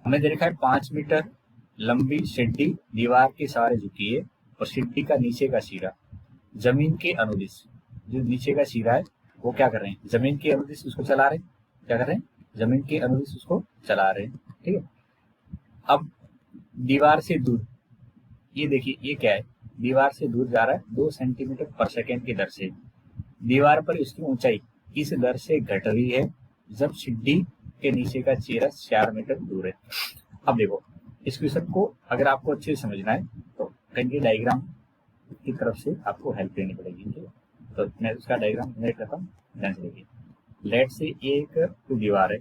हमें दे रखा है 5 मीटर लंबी सीढ़ी दीवार के सहारे झुकी है और सीढ़ी का नीचे का सिरा जमीन के अनुदिश, जो नीचे का सिरा है वो क्या कर रहे हैं, जमीन के अनुदिश उसको चला रहे हैं। क्या कर रहे हैं, जमीन के अनुदिश उसको चला रहे हैं। ठीक है। अब दीवार से दूर, ये देखिए ये क्या है, दीवार से दूर जा रहा है 2 सेंटीमीटर पर सेकेंड की दर से। दीवार पर इसकी ऊंचाई इस दर से घट रही है जब सीढ़ी के नीचे का चेहरा 4 मीटर दूर है। अब देखो इस क्वेश्चन को अगर आपको अच्छे से समझना है तो कहीं डायग्राम की तरफ से आपको हेल्प लेनी पड़ेगी। ठीक है, तो मैं उसका डायग्राम जनरेट करता हूँ, ध्यान से देखिए। लेट से एक दीवार है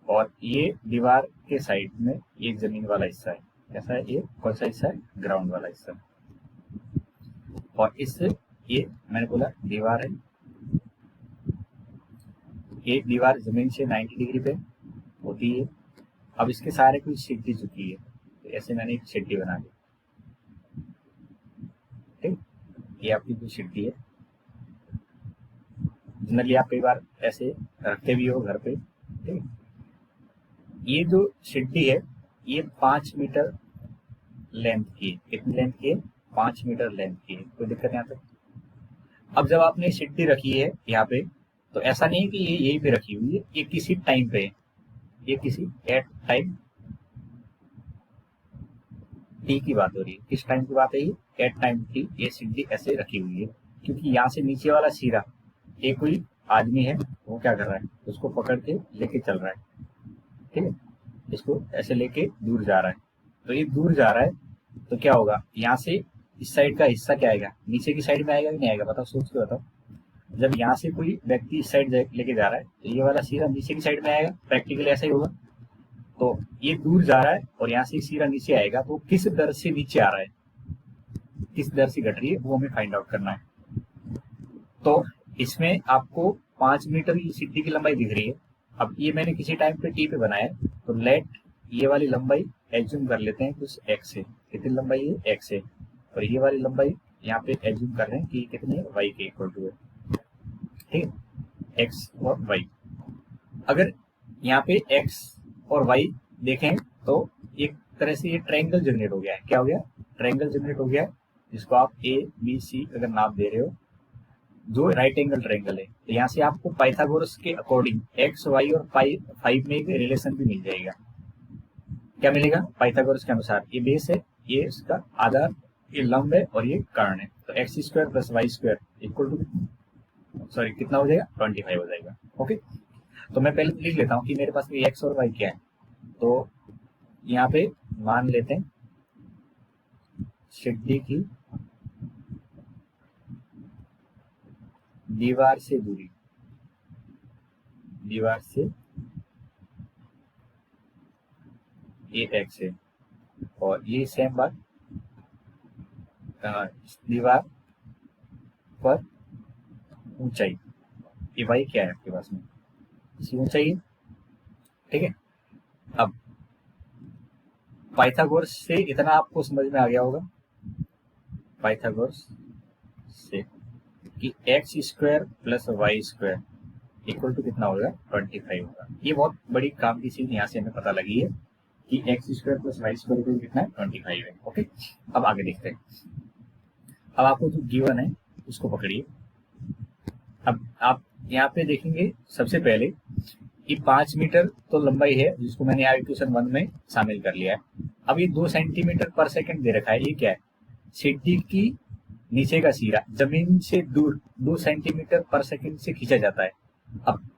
और ये दीवार के साइड में एक जमीन वाला हिस्सा है। कैसा है, ये कौन सा हिस्सा है, ग्राउंड वाला हिस्सा। और इससे ये मैंने बोला दीवार है, ये दीवार जमीन से 90 डिग्री पे होती है। अब इसके सारे कोई सीढ़ी झुकी है, तो ऐसे मैंने एक सीढ़ी बना दी। ठीक, ये आपकी जो सीढ़ी है, जनरली आप कई बार ऐसे रखते भी हो घर पे। ठीक, ये जो सीढ़ी है ये 5 मीटर लेंथ की है। कितनी लेंथ की है, 5 मीटर लेंथ की है। कोई दिक्कत यहाँ पे। अब जब आपने सीढ़ी रखी है यहाँ पे, तो ऐसा नहीं है कि ये यहीं पे रखी हुई है, ये किसी टाइम पे है, ये किसी एट टाइम टी की बात हो रही है। किस टाइम की बात है, ये एट टाइम टी ये सीढ़ी ऐसे रखी हुई है, क्योंकि यहाँ से नीचे वाला सिरा ये कोई आदमी है, वो क्या कर रहा है, उसको पकड़ के लेके चल रहा है। ठीक है, इसको ऐसे लेके दूर जा रहा है। तो ये दूर जा रहा है तो क्या होगा, यहाँ से इस साइड का हिस्सा क्या आएगा, नीचे की साइड में आएगा कि नहीं आएगा, बताओ, सोच के बताओ। जब यहाँ से कोई व्यक्ति इस साइड लेके जा रहा है तो ये वाला सिरा नीचे की साइड में आएगा, प्रैक्टिकली ऐसा ही होगा। तो ये दूर जा रहा है और यहाँ से सिरा नीचे आएगा, तो किस दर से नीचे आ रहा है, किस दर से घट रही है, वो हमें फाइंड आउट करना है। तो इसमें आपको 5 मीटर की सीढ़ी की लंबाई दिख रही है। अब ये मैंने किसी टाइम पे टी पे बनाया है, तो लेट ये वाली लंबाई एज्यूम कर लेते हैं कुछ एक्स है। कितनी लंबाई है, एक्स है। और ये वाली लंबाई यहाँ पे एज्यूम कर रहे हैं कि कितनी है, वाई के इक्वल टू है। ठीक है, एक्स और वाई। अगर यहाँ पे एक्स और वाई देखें तो एक तरह से ये ट्रायंगल जनरेट हो गया है। क्या हो गया, ट्रायंगल जनरेट हो गया है, जिसको आप ए बी सी अगर नाम दे रहे हो, जो राइट एंगल ट्रायंगल है। तो यहाँ से आपको पाइथागोरस के अकॉर्डिंग एक्स वाई और पाई 5 में एक रिलेशन भी मिल जाएगा। क्या मिलेगा, पाइथागोरस के अनुसार ये बेस है, ये इसका आधार, ये लंब है और ये कर्ण है। तो x square plus y square equal to, sorry कितना हो जाएगा, 25 हो जाएगा। ओके, तो मैं पहले लिख लेता हूँ कि मेरे पास में एक्स और वाई क्या है। तो यहाँ पे मान लेते हैं सीढ़ी की दीवार से दूरी, दीवार से ये एक्स है और ये सेम बात दीवार पर ऊंचाई, ये वाई क्या है आपके पास में, इसकी ऊंचाई है। ठीक है, अब पाइथागोरस से इतना आपको समझ में आ गया होगा, पाइथागोरस से कि x square plus y square equal to कितना होगा, 25 होगा। ये बहुत बड़ी काम की चीज यहाँ से हमें पता लगी है कि x square plus y square equal कितना है, 25 है। ओके, अब आगे देखते हैं। अब आपको जो गिवन है उसको पकड़िए। अब आप यहाँ पे देखेंगे सबसे पहले कि 5 मीटर तो लंबाई है, जिसको मैंने यहाँ इक्वेशन 1 में शामिल कर लिया है। अब ये 2 सेंटीमीटर पर सेकंड दे रखा है, ये क्या है, सीढ़ी की नीचे का सिरा जमीन से दूर 2 सेंटीमीटर पर सेकंड से खींचा जाता है। अब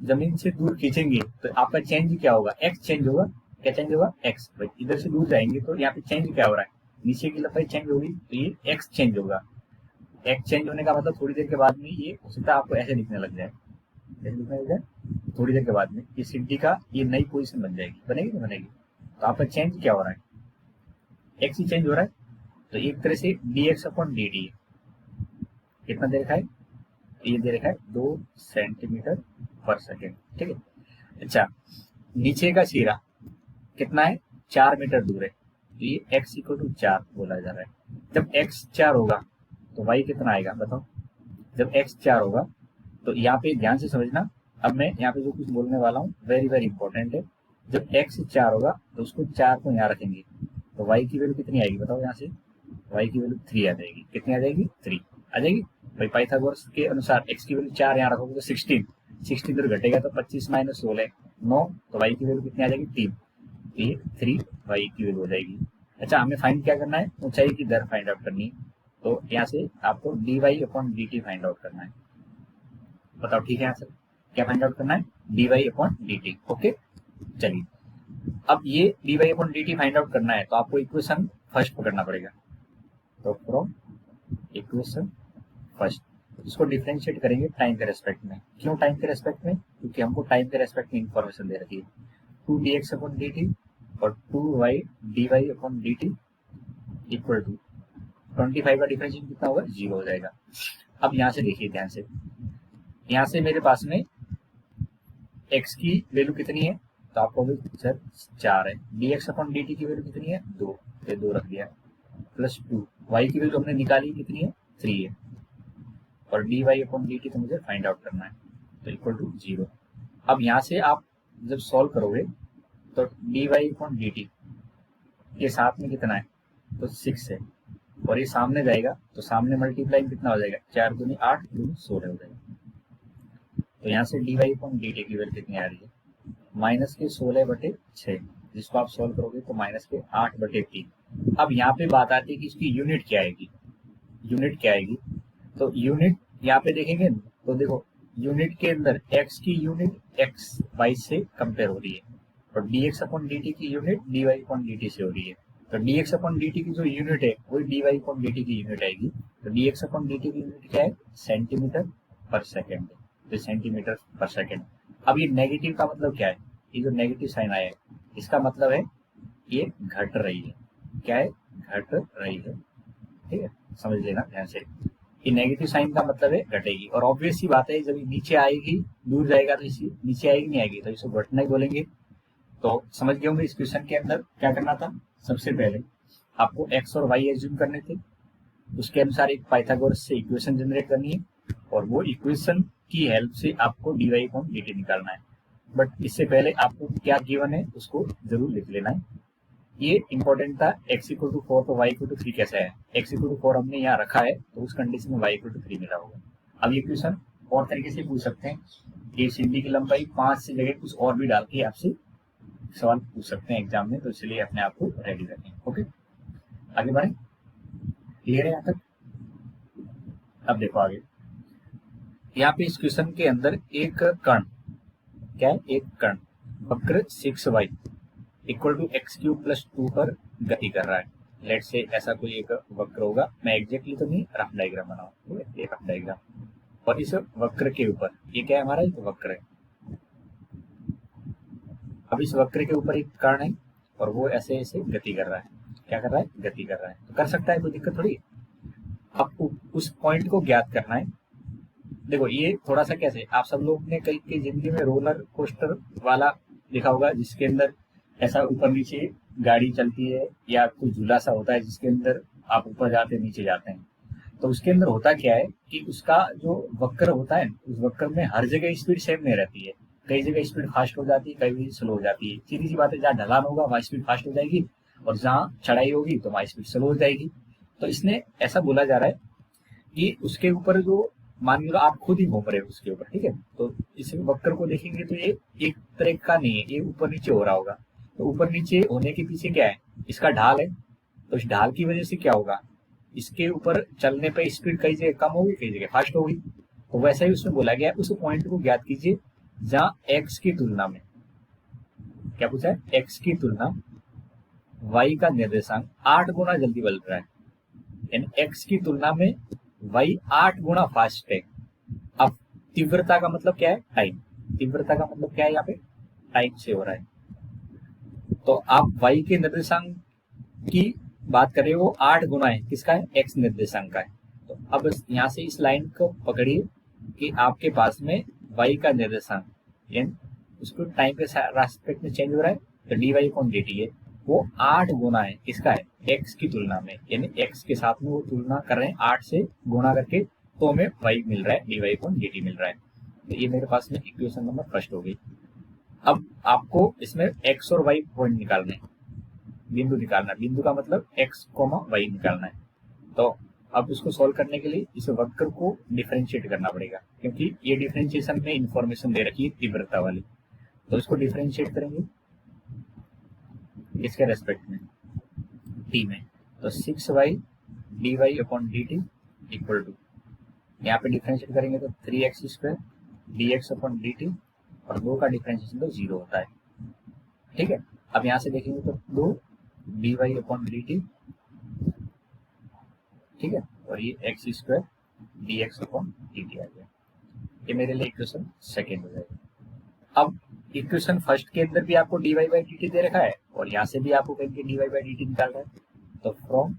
जमीन से दूर खींचेंगे तो आपका चेंज क्या होगा, एक्स चेंज होगा। क्या चेंज होगा, एक्स। भाई इधर से दूर जाएंगे तो यहाँ पे चेंज क्या हो रहा है, नीचे की लंबाई चेंज होगी, तो ये एक्स चेंज होगा। एक्स चेंज होने का मतलब थोड़ी देर के बाद में ये हो सकता है आपको ऐसे दिखने लग जाए, ऐसे दिखने लग जाए, थोड़ी देर के बाद में ये सीढ़ी का ये नई पोजीशन बन जाएगी, बनेगी नहीं बनेगी। तो आपका चेंज क्या हो रहा है, एक्स ही चेंज हो रहा है। तो एक तरह से dx अपॉन dt कितना दे रखा है, ये दे रखा है 2 सेंटीमीटर पर सेकेंड। ठीक है, अच्छा नीचे का सिरा कितना है, 4 मीटर दूर है, तो ये x इक्वल टू 4 बोला जा रहा है। जब x 4 होगा तो y कितना आएगा बताओ, जब x 4 होगा तो यहाँ पे ध्यान से समझना। अब मैं यहाँ पे जो कुछ बोलने वाला हूँ वेरी वेरी इंपॉर्टेंट है, जब x 4 होगा तो उसको 4 को यहाँ रखेंगे तो y की वैल्यू कितनी आएगी बताओ, यहाँ से y की वैल्यू 3 आ जाएगी। कितनी आ जाएगी? 3 आ जाएगी। भाई पाइथागोरस के अनुसार x की वैल्यू 4 यहाँ रखोगे तो 16 इधर घटेगा तो 25 माइनस 16 9, तो y की वैल्यू कितनी आ जाएगी? 3। ये 3 y की वैल्यू हो जाएगी। अच्छा, हमें फाइंड क्या करना है? ऊंचाई की दर फाइंड आउट करनी है। तो यहाँ से आपको dy/dt फाइंड आउट करना है। बताओ ठीक है? यहाँ से क्या फाइंड आउट करना है? dy/dt। ओके, चलिए अब ये dy/dt फाइंड आउट करना है तो आपको इक्वेशन फर्स्ट पकड़ना पड़ेगा। तो फ्रॉम इक्वेशन फर्स्ट इसको डिफरेंशिएट करेंगे टाइम के रेस्पेक्ट में। क्यों टाइम के रेस्पेक्ट में? क्योंकि हमको टाइम के रेस्पेक्ट में इंफॉर्मेशन दे रखी है 2dx/dt और 2y dy/dt इक्वल टू 25 का डिफरेंशिएट कितना होगा? 0 हो जाएगा। अब यहाँ से देखिए ध्यान से, यहाँ से मेरे पास में x की वैल्यू कितनी है? तो आपको सर 4 है। dx/dt की वैल्यू कितनी है? 2, ये 2 रख दिया प्लस 2। y की वैल्यू हमने निकाली कितनी है? 3 है। और dy/dt तो मुझे फाइंड आउट करना है तो इक्वल टू 0। अब यहाँ से आप जब सॉल्व करोगे तो dy/dt ये साथ में कितना है? तो 6 है। और ये सामने जाएगा तो सामने मल्टीप्लाई कितना हो जाएगा? 4 दूनी 8 दूनी 16 हो जाएगा। तो यहाँ से dy/dt की वैल्यू कितनी आ रही है? -16/6, जिसको आप सॉल्व करोगे तो -8/3। अब यहाँ पे बात आती है कि इसकी यूनिट क्या आएगी। यूनिट क्या आएगी? तो यूनिट यहाँ पे देखेंगे तो देखो यूनिट के अंदर x की यूनिट x y से कंपेयर हो रही है और dx/dt की यूनिट dy/dt से हो रही है। तो dx/dt की जो यूनिट है वही dy/dt की यूनिट आएगी। तो dx/dt की यूनिट क्या है? सेंटीमीटर पर सेकेंड। तो सेंटीमीटर पर सेकेंड। अब ये नेगेटिव का मतलब क्या है? ये जो नेगेटिव साइन आया है इसका मतलब है ये घट रही है। क्या है? घट रही है। ठीक है, समझ लेना ध्यान से। ये नेगेटिव साइन का मतलब है घटेगी। और ऑब्वियस सी बात है जब ये नीचे आएगी दूर जाएगा तो इसी नीचे आएगी नहीं आएगी तो इसको घटना ही बोलेंगे। तो समझ गए होंगे इस क्वेश्चन के अंदर क्या करना था। सबसे पहले आपको x और y एज्यूम करने थे, उसके अनुसार एक पाइथागोरस से इक्वेशन जनरेट करनी है और वो इक्वेशन की हेल्प से आपको dy/dt निकालना है। बट इससे पहले आपको क्या गिवन है उसको जरूर लिख लेना है। ये इंपॉर्टेंट था। x=4 तो y=3 कैसे है? x=4 हमने यहाँ रखा है तो उस कंडीशन में y=3 मिला होगा। अब ये क्वेश्चन और तरीके से पूछ सकते हैं। ये सीधी की लंबाई 5 से जगह कुछ और भी डाल के आपसे सवाल पूछ सकते हैं एग्जाम में, तो इसलिए अपने आप को रेडी रखें। ओके, आगे बढ़े। क्लियर है यहाँ तक? अब देखो आगे, यहाँ पे इस क्वेश्चन के अंदर एक कण, क्या है? एक कण वक्र 6y इक्वल टू x³ + 2 पर गति कर रहा है। लेट से ऐसा कोई एक वक्र होगा, मैं एग्जैक्टली तो नहीं रफ डायग्राम बनाऊं, ठीक है? ये रफ डायग्राम। और इस वक्र के ऊपर ये क्या है? हमारा एक वक्र है। अब इस वक्र के ऊपर एक कण है और वो ऐसे ऐसे गति कर रहा है। क्या कर रहा है? गति कर रहा है। तो कर सकता है, कोई दिक्कत थोड़ी। अब उस पॉइंट को ज्ञात करना है। देखो ये थोड़ा सा कैसे, आप सब लोग ने कई की जिंदगी में रोलर कोस्टर वाला देखा होगा जिसके अंदर ऐसा ऊपर नीचे गाड़ी चलती है या कोई झूला सा होता है जिसके अंदर आप ऊपर जाते नीचे जाते हैं। तो उसके अंदर होता क्या है कि उसका जो वक्र होता है उस वक्र में हर जगह स्पीड सेम नहीं रहती है। कई जगह स्पीड फास्ट हो जाती है, कई जगह स्लो हो जाती है। सीधी सी बात है, जहाँ ढलान होगा वहाँ स्पीड फास्ट हो जाएगी और जहाँ चढ़ाई होगी तो वहाँ स्पीड स्लो हो जाएगी। तो इसने ऐसा बोला जा रहा है कि उसके ऊपर जो मान लो आप खुद ही घूम रहे हो उसके ऊपर, ठीक है? तो इस वक्र को देखेंगे तो ये एक तरह का नहीं है, ये ऊपर नीचे हो रहा होगा। तो ऊपर नीचे होने के पीछे क्या है? इसका ढाल है। तो इस ढाल की वजह से क्या होगा? इसके ऊपर चलने पे स्पीड कई जगह कम होगी, कई जगह फास्ट होगी। तो वैसा ही उसमें बोला गया है, उस पॉइंट को ज्ञात कीजिए जहाँ x की तुलना में, क्या पूछा है? x की तुलना y का निर्देशांक 8 गुना जल्दी बदल रहा है, यानी x की तुलना में y 8 गुना फास्ट है। अब तीव्रता का मतलब क्या है? टाइम। तीव्रता का मतलब क्या है? यहाँ पे टाइम से हो रहा है। तो आप y के निर्देशांक की बात करें वो 8 गुना है, किसका है? x निर्देशांक का है। तो अब यहाँ से इस लाइन को पकड़िए कि आपके पास में y का निर्देशांक यानी उसको टाइम के रेस्पेक्ट में चेंज हो रहा है। तो dy/dt है वो 8 गुना है, किसका है? x की तुलना में, यानी x के साथ में वो तुलना कर रहे हैं 8 से गुणा करके, तो हमें y मिल रहा है, dy/dt मिल रहा है। तो ये मेरे पास में इक्वेशन नंबर फर्स्ट हो गई। अब आपको इसमें x और y पॉइंट निकालने, बिंदु निकालना, बिंदु का मतलब x, y निकालना है। तो अब उसको सॉल्व करने के लिए इस वक्र को डिफरेंशिएट करना पड़ेगा, क्योंकि ये डिफरेंशिएशन में इंफॉर्मेशन दे रखी है तीव्रता वाली। तो इसको डिफरेंशिएट करेंगे इसके रेस्पेक्ट में, t में। तो 6y dy upon dt equal to, यहाँ पे डिफरेंशिएट करेंगे तो 3x square dx upon dt, और 2 का डिफरेंशिएशन तो 0 होता है। ठीक है, अब यहाँ से देखेंगे तो 2 dy अपॉन dt, ठीक है, और ये x square dx upon dt आ गया। ये मेरे लिए इक्वेशन सेकेंड हो जाएगा। अब इक्वेशन फर्स्ट के अंदर भी आपको dy बाई dt दे रखा है, और यहाँ से भी आपको कहीं dy बाई dt निकाल रहा है। तो फ्रॉम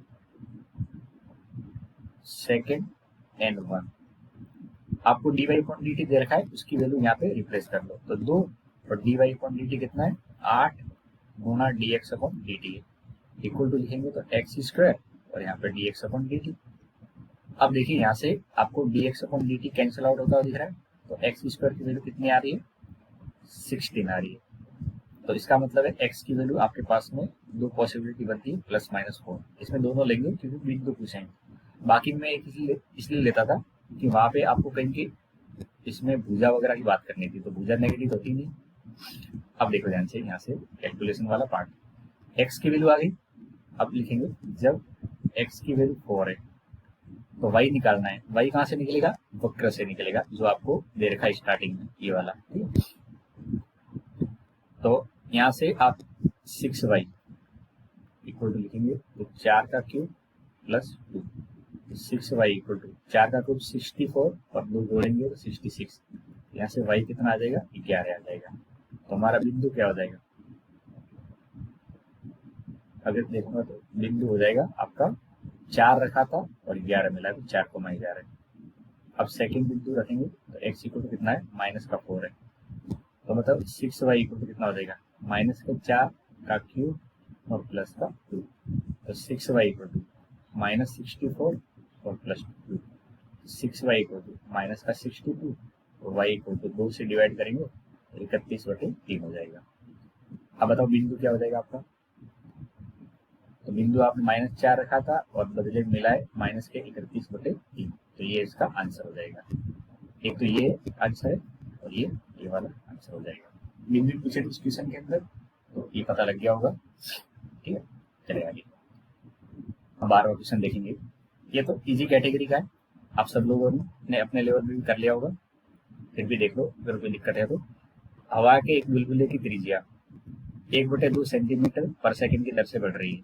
सेकेंड एंड वन आपको dy अपॉन dt दे रखा है, उसकी वैल्यू यहाँ पे रिप्लेस कर लो। तो 2 और dy अपॉन dt कितना है, 8 गुना dx अपॉन dt है, इक्वल टू लिखेंगे तो एक्स स्क्वायर और यहाँ पे dx अपॉन dt। अब देखिए यहाँ से आपको dx upon dt cancel out होता हुआ दिख रहा है, तो एक्स स्क्वायर की वैल्यू कितनी आ रही है, 16 आ रही है। तो इसका मतलब है x की वैल्यू आपके पास में दो पॉसिबिलिटी बनती है, प्लस माइनस 4। इसमें दोनों लेंगे क्योंकि बिंदु पूछेंगे। बाकी मैं एक इसलिए लेता था कि वहां पे आपको कहीं की इसमें भुजा वगैरह की बात करनी थी, तो भुजा नेगेटिव होती नहीं। अब देखो ध्यान से, यहाँ से कैलकुलेशन वाला पार्ट, x की वैल्यू आ गई। अब लिखेंगे जब x की वैल्यू 4 है तो y निकालना है। y कहाँ से निकलेगा, वक्र से निकलेगा, जो आपको दे रखा है स्टार्टिंग में, ये वाला। ठीक है, तो यहाँ से आप 6y इक्वल टू लिखेंगे तो 4 का cube plus 2, 6y equal to 4 का क्यूब 64 और 2 जोड़ेंगे तो 66। यहाँ से y कितना आ जाएगा, 11 आ जाएगा। तो हमारा बिंदु क्या हो जाएगा, अगर देखो तो बिंदु हो जाएगा आपका 4 रखा था और 11 मिला तो 4,11। अब सेकंड बिंदु रखेंगे तो x इक्वल टू कितना है, माइनस का 4 है। तो मतलब 6y इक्वल टू कितना हो जाएगा, माइनस का 4 का क्यूब और प्लस का 2। तो 6y इक्वल टू माइनस 64 और plus 2। 6y equal to minus का 62 और y इक्वल टू 2 से डिवाइड करेंगे तो 31/3 हो जाएगा। अब बताओ बिंदु क्या हो जाएगा आपका। तो बिंदु आपने -4 रखा था और बदले में मिला है माइनस के 31/3, तो ये इसका आंसर हो जाएगा। एक तो ये आंसर है और ये वाला आंसर हो जाएगा। बिंदु पूछे डिस्क्रिप्शन के अंदर, तो ये पता लग गया होगा। ठीक है, चले आगे हम 12वां क्वेश्चन देखेंगे। ये तो इजी कैटेगरी का है, आप सब लोगों ने अपने लेवल में भी कर लिया होगा, फिर भी देख लो अगर कोई दिक्कत है तो। हवा के एक बुलबुले की त्रिज्या 1/2 सेंटीमीटर पर सेकंड की दर से बढ़ रही है,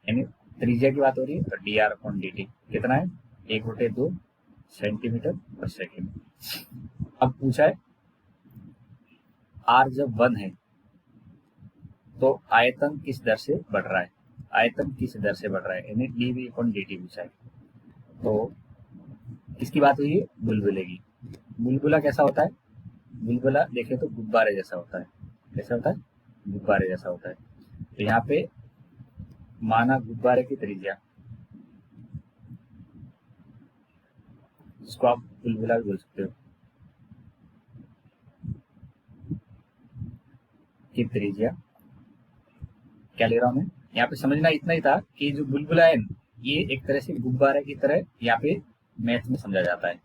यानी त्रिज्या की बात हो रही है। तो D R upon D T कितना है, 1/2 सेंटीमीटर पर सेकेंड। अब पूछा है आर जब 1 है तो आयतन किस दर से बढ़ रहा है, आयतन किस दर से बढ़ रहा है, यानी d we upon D t पूछा है। तो किसकी बात हुई है, बुलबुले की। बुलबुला कैसा होता है, बुलबुला देखे तो गुब्बारे जैसा होता है। कैसा होता है, गुब्बारे जैसा होता है। तो यहाँ पे माना गुब्बारे की त्रिज्या, जिसको आप बुलबुला भी बोल सकते हो, की त्रिज्या क्या ले रहा हूं मैं, यहाँ पे समझना इतना ही था कि जो बुलबुला है ये एक तरह से गुब्बारे की तरह यहाँ पे मैथ में समझा जाता है।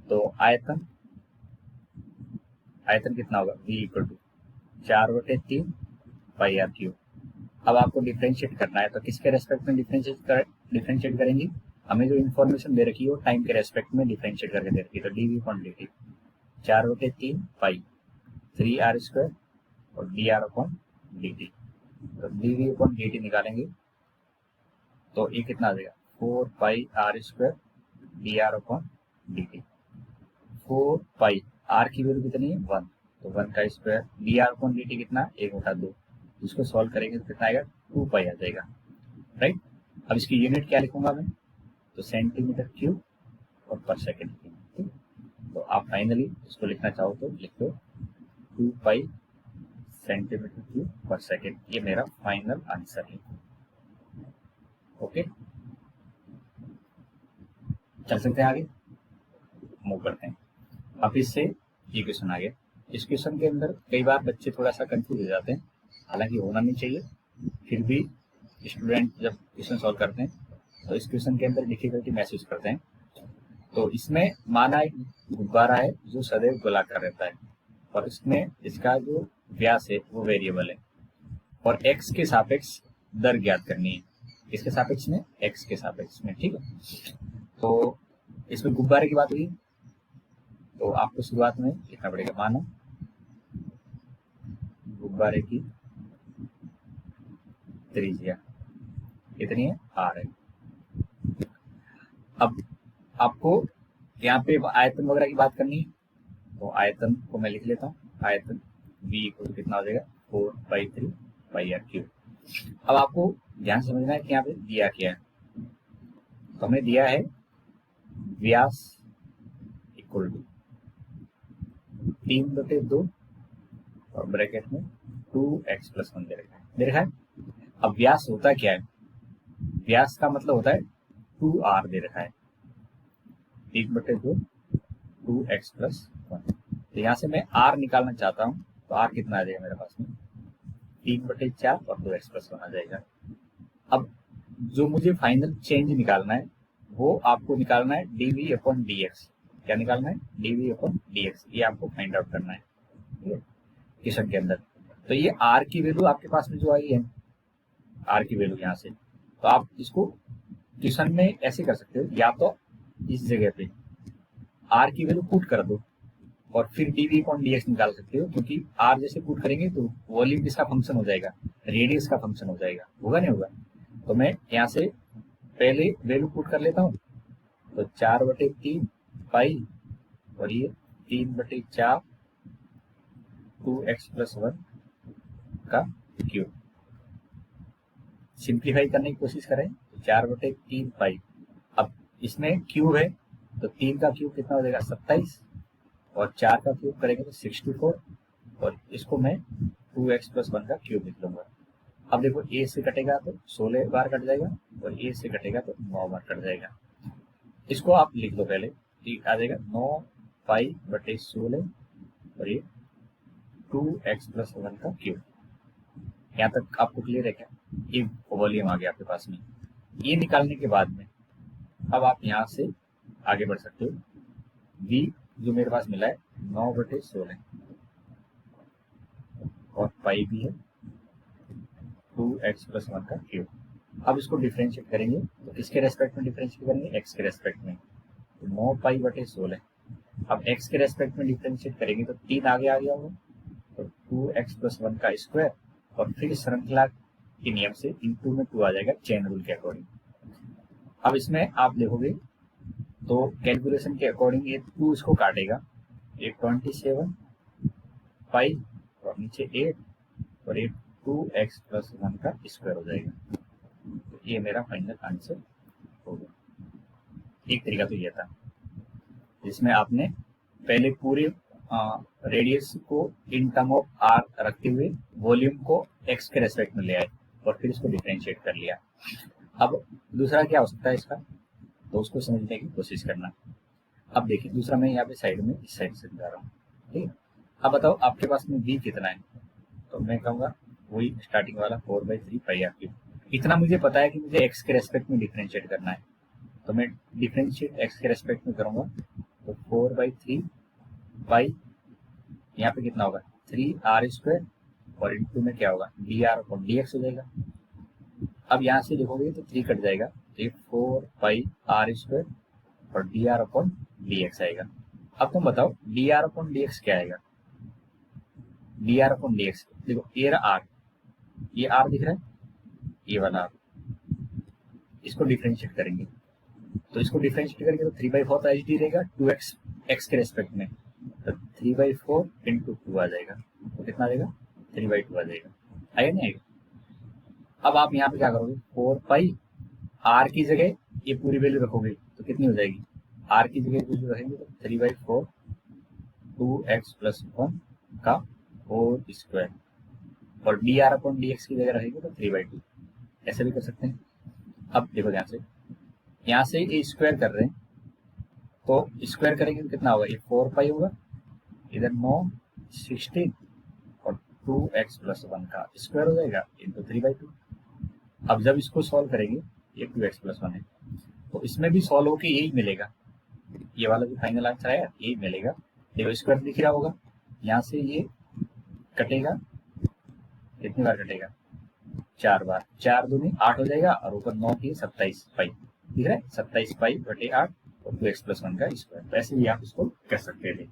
तो आयतन, आयतन कितना होगा, v equal to 4/3 pi r cube. अब आपको डिफरेंशिएट करना है, तो किसके रेस्पेक्ट में डिफरेंशिएट करेंगे, हमें जो इन्फॉर्मेशन दे रखी है वो टाइम के रेस्पेक्ट में डिफरेंशिएट करके दे रखी है। तो D we upon D T 4/3 pi 3r² और D R upon D T. तो D we upon D T निकालेंगे तो ये कितना आ जाएगा, 4πr² D R upon D T. 4 R की वैल्यू कितनी है, 1, तो 1 का square, D R upon D T कितना, 1/2। इसको सॉल्व करेंगे तो कितना आएगा, 2π आ जाएगा, राइट। अब इसकी यूनिट क्या लिखूंगा मैं, तो सेंटीमीटर क्यूब और पर सेकेंड क्यूब। ठीक, तो आप फाइनली इसको लिखना चाहो तो लिख दो 2π सेंटीमीटर क्यूब पर सेकेंड। ये मेरा फाइनल आंसर है। ओके, चल सकते हैं आगे, मूव करते हैं। अब इससे ये क्वेश्चन आ गया, इस क्वेश्चन के अंदर कई बार बच्चे थोड़ा सा कंफ्यूज हो जाते हैं, हालांकि होना नहीं चाहिए, फिर भी स्टूडेंट जब क्वेश्चन सॉल्व करते हैं तो इस क्वेश्चन के अंदर डिफिकल्टी महसूस करते हैं। तो इसमें माना एक गुब्बारा है जो सदैव गोलाकार रहता है और इसमें इसका जो व्यास है वो वेरिएबल है और एक्स के सापेक्ष दर ज्ञात करनी है। इसके सापेक्ष में, एक्स के सापेक्ष में, ठीक है। तो इसमें गुब्बारे की बात हुई तो आपको शुरुआत में लिखना पड़ेगा, माना गुब्बारे की त्रिज्या कितनी है, आर है। अब आपको यहाँ पे आयतन वगैरह की बात करनी है तो आयतन को मैं लिख लेता हूँ, आयतन v को कितना हो जाएगा 4/3 पाई आर क्यूब। अब आपको ध्यान समझना है कि यहाँ पे दिया क्या है, तो हमें दिया है व्यास इक्वल टू 3/2 और ब्रैकेट में 2x+1 दे रखा है। अब व्यास होता क्या है, व्यास का मतलब होता है 2r दे रखा है, 3/2 2x+1। तो यहाँ से मैं r निकालना चाहता हूँ तो r कितना आ जाएगा मेरे पास में 3/4 और 2x+1 आ जाएगा। अब जो मुझे फाइनल चेंज निकालना है वो आपको निकालना है dv/dx। क्या निकालना है, dv/dx, ये आपको फाइंड आउट करना है, ठीक है, क्वेश्चन के अंदर। तो ये r की वैल्यू आपके पास में जो आई है, r की वैल्यू यहाँ से, तो आप इसको क्वेश्चन में ऐसे कर सकते हो, या तो इस जगह पे r की वैल्यू पुट कर दो और फिर dv/dx निकाल सकते हो, क्योंकि r जैसे पुट करेंगे तो वॉल्यूम किसका फंक्शन हो जाएगा, रेडियस का फंक्शन हो जाएगा, होगा नहीं होगा। तो मैं यहाँ से पहले वैल्यू पुट कर लेता हूँ, तो 4/3 पाई और ये 3/4 2x+1 का क्यूब। सिंप्लीफाई करने की कोशिश करें तो 4/3 पाई, अब इसमें क्यूब है तो 3 का क्यूब कितना हो जाएगा 27 और 4 का क्यूब करेंगे तो 64 और इसको मैं 2x+1 का क्यूब लिख लूंगा। अब देखो a से कटेगा तो 16 बार कट जाएगा और a से कटेगा तो 9 बार कट जाएगा। इसको आप लिख दो पहले, आ जाएगा 9π/16 और ये 2x+1 का क्यूब। यहाँ तक आपको क्लियर है क्या, ये वॉल्यूम आ गया आपके पास में। ये निकालने के बाद में अब आप यहाँ से आगे बढ़ सकते हो, v जो मेरे पास मिला है 9/16 और पाई भी है 2x+1 का क्यूब। अब इसको डिफरेंशिएट करेंगे तो किसके रेस्पेक्ट में डिफरेंशिएट करेंगे, x के रेस्पेक्ट में, तो 9π/16। अब x के रेस्पेक्ट में डिफरेंशिएट करेंगे तो 3 आगे आ गया होगा, तो 2x+1 का स्क्वायर और फिर श्रृंखला के नियम से इनटू में 2 आ जाएगा चेन रूल के अकॉर्डिंग। अब इसमें आप देखोगे तो कैलकुलेशन के अकॉर्डिंग ये 2 इसको काटेगा, ये 27 पाई और नीचे 8 और ये 2x+1 का स्क्वायर हो जाएगा। तो ये मेरा फाइनल आंसर होगा। एक तरीका तो ये था जिसमें आपने पहले पूरे रेडियस को इन टर्म ऑफ आर रखते हुए वॉल्यूम को एक्स के रेस्पेक्ट में ले आए और फिर इसको डिफरेंशिएट कर लिया। अब दूसरा क्या हो सकता है इसका, तो उसको समझने की कोशिश करना। अब देखिए दूसरा मैं यहाँ पे साइड में इस साइड से जा रहा हूँ, ठीक है। अब बताओ आपके पास में v कितना है, तो मैं कहूँगा वही स्टार्टिंग वाला 4/3 पाई आर क्यूब। इतना मुझे पता है कि मुझे एक्स के रेस्पेक्ट में डिफरेंशिएट करना है, तो मैं डिफरेंशिएट एक्स के रेस्पेक्ट में करूँगा तो 4/3 पाई, यहाँ पे कितना होगा 3r² और इनटू में क्या होगा dr/dx हो जाएगा। अब यहाँ से देखोगे तो 3 कट जाएगा तो 4πr² और dr/dx आएगा। अब तुम बताओ dr/dx क्या आएगा, dr/dx देखो ये रहा r, ये r दिख रहा है, ये वाला r, इसको डिफरेंशिएट करेंगे तो इसको डिफरेंशिएट करेंगे तो 3/4 एच डी रहेगा 2x x के रेस्पेक्ट में, तो 3/4 इंटू 2 आ जाएगा, तो कितना आ जाएगा 3/2 आ जाएगा, आएगा नहीं आएगा। अब आप यहाँ पे क्या करोगे 4 पाई r की जगह ये पूरी वैल्यू रखोगे तो कितनी हो जाएगी, r की जगह वैल्यू रखेंगे तो 3/4 2x+1 का होल स्क्वायर और dr/dx की जगह रहेंगे तो 3/2, ऐसे भी कर सकते हैं। अब देखो ध्यान से, यहाँ से ये स्क्वायर कर रहे हैं तो स्क्वायर करेंगे तो कितना होगा, ये 4 पाई होगा, इधर 9 16 और 2x प्लस 1 का स्क्वायर हो जाएगा इंटू 3/2। अब जब इसको सॉल्व करेंगे, ये 2x प्लस 1 है, तो इसमें भी सॉल्व होके यही मिलेगा, ये वाला जो फाइनल आंसर आया यही मिलेगा। देखो स्क्वायर दिख रहा होगा, यहाँ से ये कटेगा, कितनी बार कटेगा, 4 बार, 4 दूनी 8 हो जाएगा और ऊपर 9 की 27 पाई दिख रहा है, 27 पाई बटे 8 और 2x प्लस 1 का स्क्वायर। तो ऐसे भी आप इसको कर सकते थे।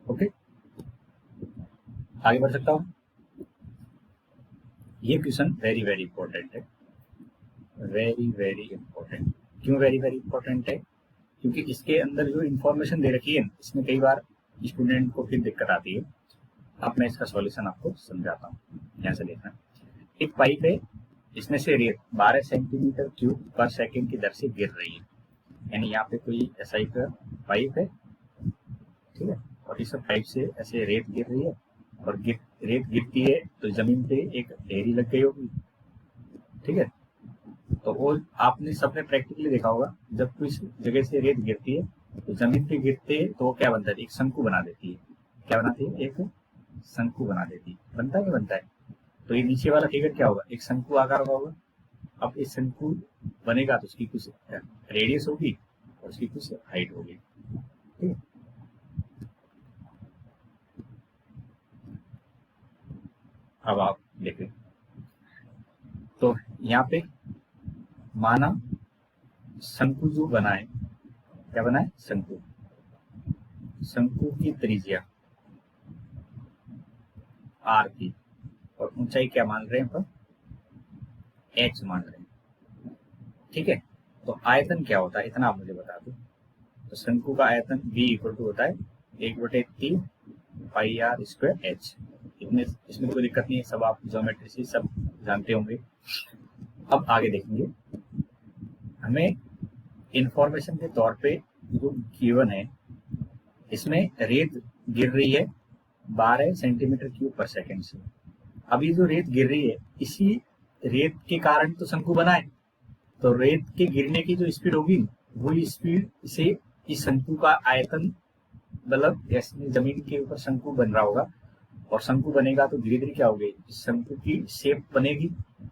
ओके, आगे बढ़ सकता हूँ। ये क्वेश्चन वेरी वेरी इंपॉर्टेंट है, वेरी वेरी इंपॉर्टेंट। क्यों वेरी वेरी इंपॉर्टेंट है? क्योंकि इसके अंदर जो इंफॉर्मेशन दे रखी है इसमें कई बार स्टूडेंट को फिर दिक्कत आती है। अब मैं इसका सॉल्यूशन आपको समझाता हूँ। यहाँ से देखना, एक पाइप है, इसमें से रेत 12 सेंटीमीटर क्यूब पर सेकंड की दर से गिर रही है। यानी यहाँ पे कोई ऐसा एक पाइप है, ठीक है, और इस पाइप से ऐसे रेत गिर रही है और रेत गिरती है तो जमीन पे एक ढेरी लग गई होगी, ठीक है। तो वो आपने सबने प्रैक्टिकली देखा होगा, जब कोई जगह से रेत गिरती है तो जमीन पे गिरते है तो वो क्या बनता है, एक शंकु बना देती है। क्या बनाती है, एक शंकु बना देती है। बनता है, नहीं बनता है? तो ये नीचे वाला फिगर क्या होगा, एक शंकु आकार का होगा। अब इस शंकु बनेगा तो उसकी कुछ रेडियस होगी और उसकी कुछ हाइट होगी, ठीक है। अब आप देखें तो यहाँ पे माना शंकु जो बना है, क्या बना है, शंकु, शंकु की त्रिज्या r की और ऊंचाई क्या मान रहे हैं पर h मान रहे हैं, ठीक है। तो आयतन क्या होता है इतना आप मुझे बता दो। तो शंकु का आयतन v इक्वल टू होता है 1/3 पाई r स्क्वायर h। इसमें कोई दिक्कत नहीं है, सब आप ज्योमेट्री से सब जानते होंगे। अब आगे देखेंगे, हमें इंफॉर्मेशन के तौर पे जो गिवन है, इसमें रेत गिर रही है 12 सेंटीमीटर क्यूब पर सेकंड से। अब ये जो रेत गिर रही है, इसी रेत के कारण तो शंकु बना है। तो रेत के गिरने की जो स्पीड होगी वही स्पीड से इस शंकु का आयतन, मतलब जमीन के ऊपर शंकु बन रहा होगा और शंकु बनेगा तो धीरे धीरे क्या होगी, शंकु की शेप बनेगी।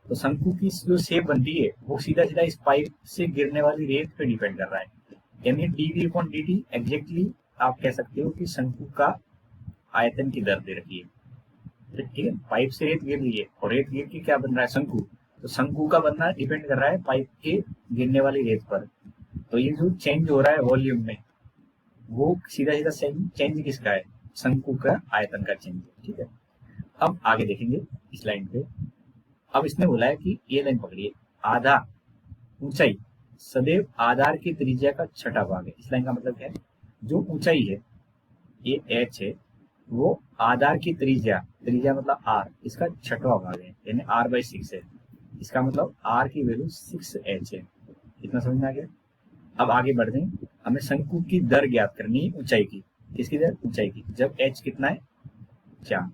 तो शंकु की जो शेप बनती है वो सीधा सीधा इस पाइप से गिरने वाली रेत पे डिपेंड कर रहा है। यानी dv/dt एग्जैक्टली आप कह सकते हो कि शंकु का आयतन की दर दे रखी है, ठीक है। पाइप से रेत गिर रही है और रेत गिर के क्या बन रहा है, शंकु। तो शंकु का बनना डिपेंड कर रहा है पाइप के गिरने वाली रेत पर। तो ये जो चेंज हो रहा है वॉल्यूम में, वो सीधा सीधा चेंज किसका है, शंकु का आयतन का चेंज, ठीक है। अब आगे देखेंगे इस लाइन पे। अब इसने बोला है कि ये लाइन पकड़िए, आधा ऊंचाई सदैव आधार की त्रिज्या का छठा भाग है। इस लाइन का मतलब क्या है, जो ऊंचाई है ये h है, वो आधार की त्रिज्या, त्रिज्या मतलब r, इसका छठवां भाग है, यानी r/6 है। इसका मतलब r की वैल्यू 6h है। इतना समझ में आ गया। अब आगे बढ़ते हैं, हमें शंकु की दर ज्ञात करनी है ऊंचाई की। किसकी दर, ऊंचाई की। जब h कितना है, 4,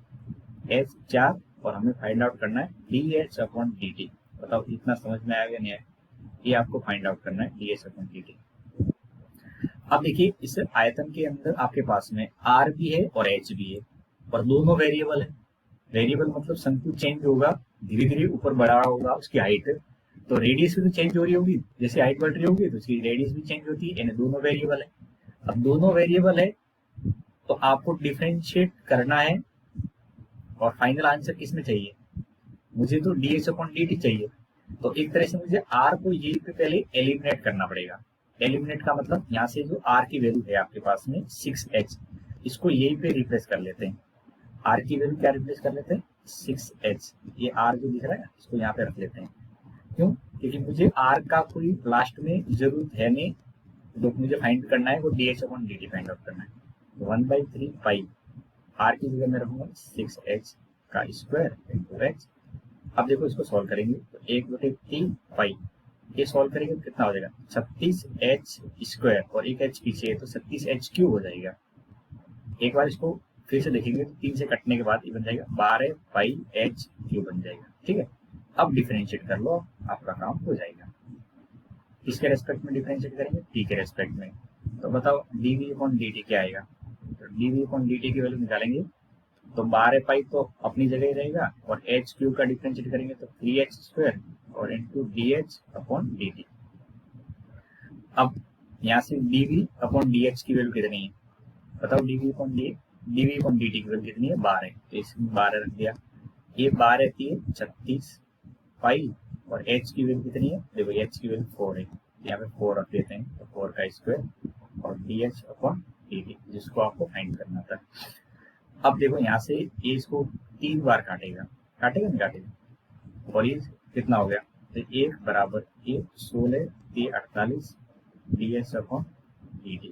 h 4 और हमें फाइंड आउट करना है dh/dt। बताओ इतना समझ में आया या नहीं आया, ये आपको फाइंड आउट करना है dh/dt। अब देखिए इस आयतन के अंदर आपके पास में r भी है और h भी है और दोनों वेरिएबल है। वेरिएबल मतलब शंकु चेंज होगा, धीरे धीरे ऊपर बढ़ा होगा उसकी हाइट, तो रेडियस भी तो चेंज हो रही होगी, जैसे हाइट बढ़ रही होगी तो उसकी रेडियस भी चेंज होती है, यानी दोनों वेरिएबल है। अब दोनों वेरिएबल है तो आपको डिफरेंशिएट करना है और फाइनल आंसर किसमें चाहिए, मुझे तो dh/dt चाहिए। तो एक तरह से मुझे r को यही पे पहले एलिमिनेट करना पड़ेगा। एलिमिनेट का मतलब यहाँ से जो r की वैल्यू है आपके पास में 6h, इसको यही पे रिप्लेस कर लेते हैं। r की वैल्यू क्या रिप्लेस कर लेते हैं, 6h। ये r जो दिख रहा है इसको यहाँ पे रख लेते हैं। क्यों, क्योंकि मुझे r का कोई लास्ट में जरूरत है नहीं, जो मुझे फाइंड करना है वो dh/dt फाइंड आउट करना है। 1/3 पाई r की जगह मैं रखूंगा 6h का स्क्वायर इंटू h। अब देखो इसको सॉल्व करेंगे तो 1/3 पाई, ये सॉल्व करेंगे तो कितना हो जाएगा, 36h स्क्वायर और एक h पीछे है तो 36h³ हो जाएगा। एक बार इसको फिर से देखेंगे तो 3 से कटने के बाद ये बन जाएगा 12 पाई h³ बन जाएगा, ठीक है। अब डिफरेंशिएट कर लो, आपका काम हो जाएगा। किसके रेस्पेक्ट में डिफरेंशिएट करेंगे, t के रेस्पेक्ट में। तो बताओ dv/dt क्या आएगा, तो dv/dt की वैल्यू निकालेंगे तो 12 पाई तो अपनी जगह ही रहेगा, और एच क्यूब का डिफरेंशिएट करेंगे तो 3x² और into D H upon D T. अब यहाँ से dv अपॉन dx की वैल्यू कितनी है बताओ, dv अपॉन dt की वैल्यू कितनी है 12, तो इसमें 12 रख दिया। ये 12 थी 36 पाई, और h की वैल्यू कितनी है, देखो h की वैल्यू 4 है, यहाँ पे 4 रख देते हैं, तो 4 का स्क्वायर और dh अपॉन dt, जिसको आपको फाइंड करना था। अब देखो यहाँ से ये इसको 3 बार काटेगा, काटेगा नहीं काटेगा, और ये कितना हो गया, तो 1 बराबर ये 16 ये 48 ds अपॉन dt।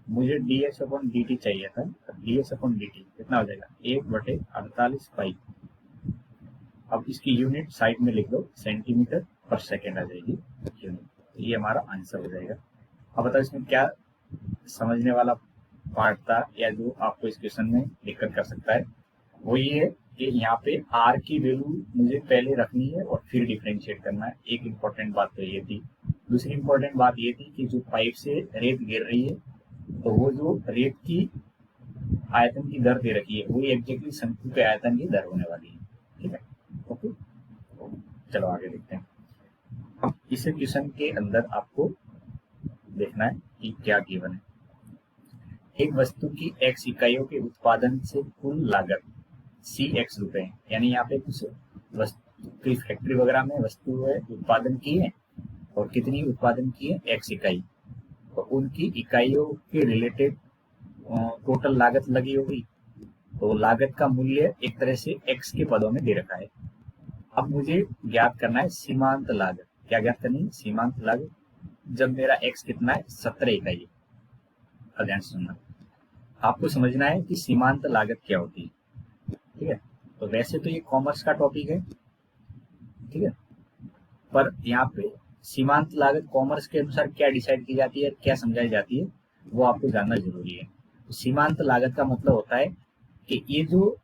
मुझे ds अपॉन dt चाहिए था, ds अपॉन dt कितना हो जाएगा 1/48 पाई। अब इसकी यूनिट साइड में लिख दो, सेंटीमीटर पर सेकेंड आ जाएगी यूनिट, तो ये हमारा आंसर हो जाएगा। अब बताओ इसमें क्या समझने वाला पार्ट था, या जो आपको इस क्वेश्चन में दिक्कत कर सकता है, वो ये है कि यहाँ पे r की वैल्यू मुझे पहले रखनी है और फिर डिफरेंशिएट करना है। एक इम्पोर्टेंट बात तो ये थी। दूसरी इम्पोर्टेंट बात ये थी कि जो पाइप से रेत गिर रही है, तो वो जो रेत की आयतन की दर दे रखी है वही एग्जैक्टली शंकु के आयतन की दर होने वाली है। ठीक है, ओके, चलो आगे देखते हैं। अब इस क्वेश्चन के अंदर आपको देखना है कि क्या गिवन है। एक वस्तु की x इकाइयों के उत्पादन से कुल लागत cx रुपए है, यानी यहाँ पे कुछ वस्तु की फैक्ट्री वगैरह में वस्तु उत्पादन की है, और कितनी उत्पादन की है x इकाई, तो उनकी इकाइयों के रिलेटेड टोटल लागत लगी होगी। तो लागत का मूल्य एक तरह से x के पदों में दे रखा है। अब मुझे ज्ञात करना है सीमांत लागत। क्या ज्ञात करनी है, सीमांत लागत, जब मेरा x कितना है 17 इकाई। ध्यान से सुनना, आपको समझना है कि सीमांत लागत क्या होती है। ठीक है, तो वैसे तो ये कॉमर्स का टॉपिक है, ठीक है, पर यहाँ पे सीमांत लागत कॉमर्स के अनुसार क्या डिसाइड की जाती है, क्या समझाई जाती है, वो आपको जानना जरूरी है। तो सीमांत लागत का मतलब होता है कि ये जो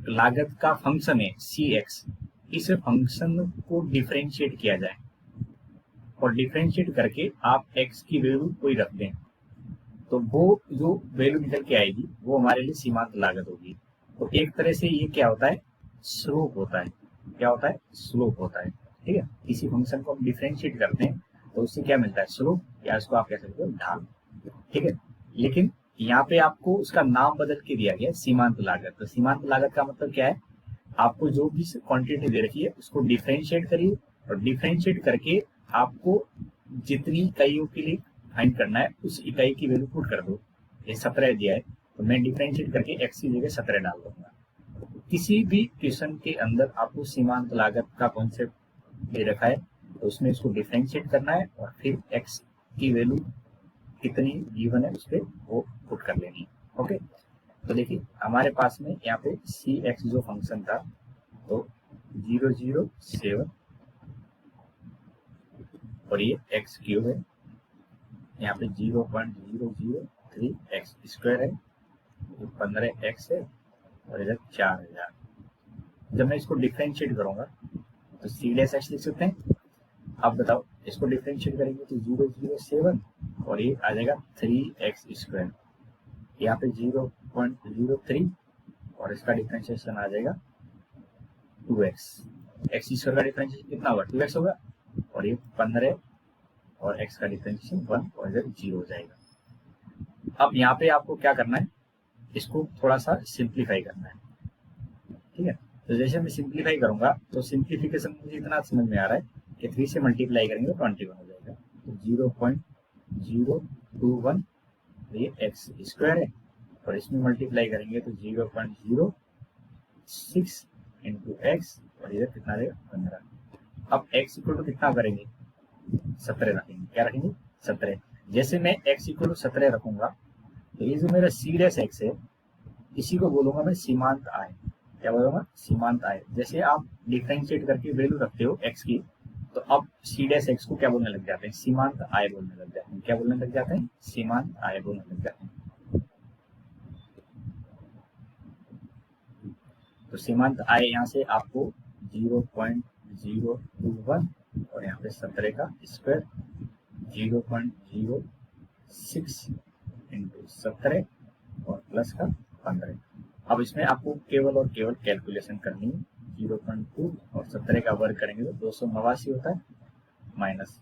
लागत का फंक्शन है cx, इस फंक्शन को डिफरेंशिएट किया जाए, और डिफरेंशिएट करके आप x की वैल्यू कोई रख दें, तो वो जो वैल्यू निकल के आएगी वो हमारे लिए सीमांत लागत होगी। तो एक तरह से ये क्या होता है, स्लोप होता है। क्या होता है, स्लोप होता है। ठीक है, किसी फंक्शन को हम डिफरेंशिएट करते हैं तो उससे क्या मिलता है, स्लोप, या उसको आप कह सकते हो ढाल। ठीक है, लेकिन यहाँ पे आपको उसका नाम बदल के दिया गया सीमांत लागत। तो सीमांत लागत का मतलब क्या है, आपको जो भी क्वांटिटी दे रखी है उसको डिफरेंशिएट करिए, और डिफरेंशिएट करके आपको जितनी इकाइयों के लिए फाइंड करना है उस इकाई की वैल्यू पुट कर दो। ये 17 दिया है, तो मैं डिफरेंशिएट करके x की जगह 17 डाल दूंगा। किसी भी क्वेश्चन के अंदर आपको सीमांत लागत का कॉन्सेप्ट दे रखा है, तो उसमें इसको डिफरेंशिएट करना है, और फिर x की वैल्यू कितनी गिवन है उस पर वो पुट कर लेनी है। ओके, तो देखिए हमारे पास में यहाँ पे cx जो फंक्शन था, तो 007 और ये x क्यूब है, यहाँ पे 0.003 एक्स स्क्वायर है, 15x है, और इधर 4000। जब मैं इसको डिफरेंशिएट करूंगा तो c' लिख सकते हैं। अब बताओ इसको डिफरेंशिएट करेंगे तो 007, और ये आ जाएगा 3x स्क्वायर, यहाँ पे 0.03, और इसका डिफरेंशिएशन आ जाएगा 2x। एक्स स्क्वायर का डिफरेंशिएशन कितना होगा, 2x होगा, और ये 15, और x का डिफरेंशिएशन 1, और इधर 0 हो जाएगा। अब यहाँ पे आपको क्या करना है, इसको थोड़ा सा सिंप्लीफाई करना है। ठीक है, तो जैसे मैं सिंप्लीफाई करूंगा तो सिंप्लीफिकेशन मुझे इतना समझ में आ रहा है कि 3 से मल्टीप्लाई करेंगे तो 21 हो जाएगा। तो 0.021 ये एक्स स्क्वायर है, और इसमें मल्टीप्लाई करेंगे तो 0.06 इंटू एक्स, और इधर कितना आ जाएगा 15। अब x इक्वल टू कितना करेंगे, 17 रखेंगे। क्या रखेंगे, 17। जैसे मैं x इक्वल टू 17 रखूंगा तो ये जो मेरा c' है इसी को बोलूंगा मैं सीमांत आय। क्या बोलूंगा, सीमांत आय। जैसे आप डिफरेंशिएट करके वैल्यू रखते हो x की, तो अब c' को क्या बोलने लग जाते हैं, सीमांत आय बोलने लग जाते हैं। क्या बोलने लग जाते हैं, सीमांत आय बोलने लग जाते हैं। तो सीमांत आय यहाँ से आपको 0.021 और यहाँ पे 17 का स्क्वायर, 0.06 इंटू 17 और प्लस का 15। अब इसमें आपको केवल और केवल कैलकुलेशन करनी है। 0.2 और 17 का वर्ग करेंगे तो 289 होता है, माइनस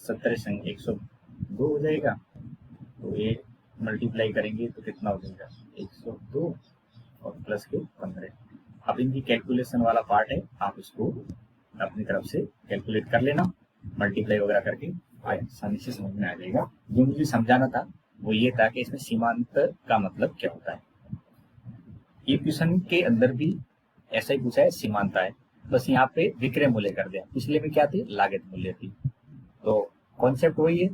17 संग 102 हो जाएगा, तो ये मल्टीप्लाई करेंगे तो कितना हो जाएगा 102 और प्लस के 15। अब इनकी कैलकुलेशन वाला पार्ट है, आप इसको अपनी तरफ से कैलकुलेट कर लेना, मल्टीप्लाई वगैरह करके आसानी से समझ में आ जाएगा। जो मुझे समझाना था वो ये था कि इसमें सीमांत का मतलब क्या होता है। ये क्वेश्चन के अंदर भी ऐसा ही पूछा है, सीमांत है, बस यहाँ पे विक्रय मूल्य कर दिया, पिछले में क्या थी, लागत मूल्य थी। तो कॉन्सेप्ट वही है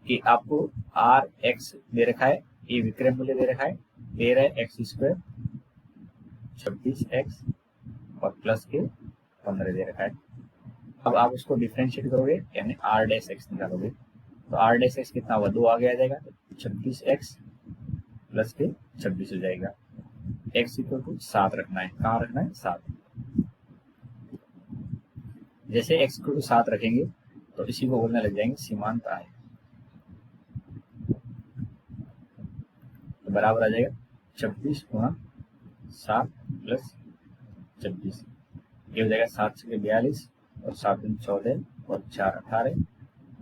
कि आपको आर एक्स दे रखा है, ये विक्रय मूल्य दे रखा है, दे रहा है एक्स स्क्वायर 26x और प्लस के 15 दे रखा है। अब आप उसको डिफ्रेंशिएट करोगे यानी आर डैश एक्स निकालोगे, तो आर डैश एक्स कितना हुआ, 2 आगे आ जाएगा, तो 26x प्लस के 26 हो जाएगा। x इक्वल टू 7 रखना है, कहाँ रखना है 7। जैसे x इक्वल टू 7 रखेंगे तो इसी को बोलने लग जाएंगे सीमांत आय, तो बराबर आ जाएगा 26 गुणा 7 प्लस 26, ये हो जाएगा 7 से 42 और 7 दूनी 14 और 4 18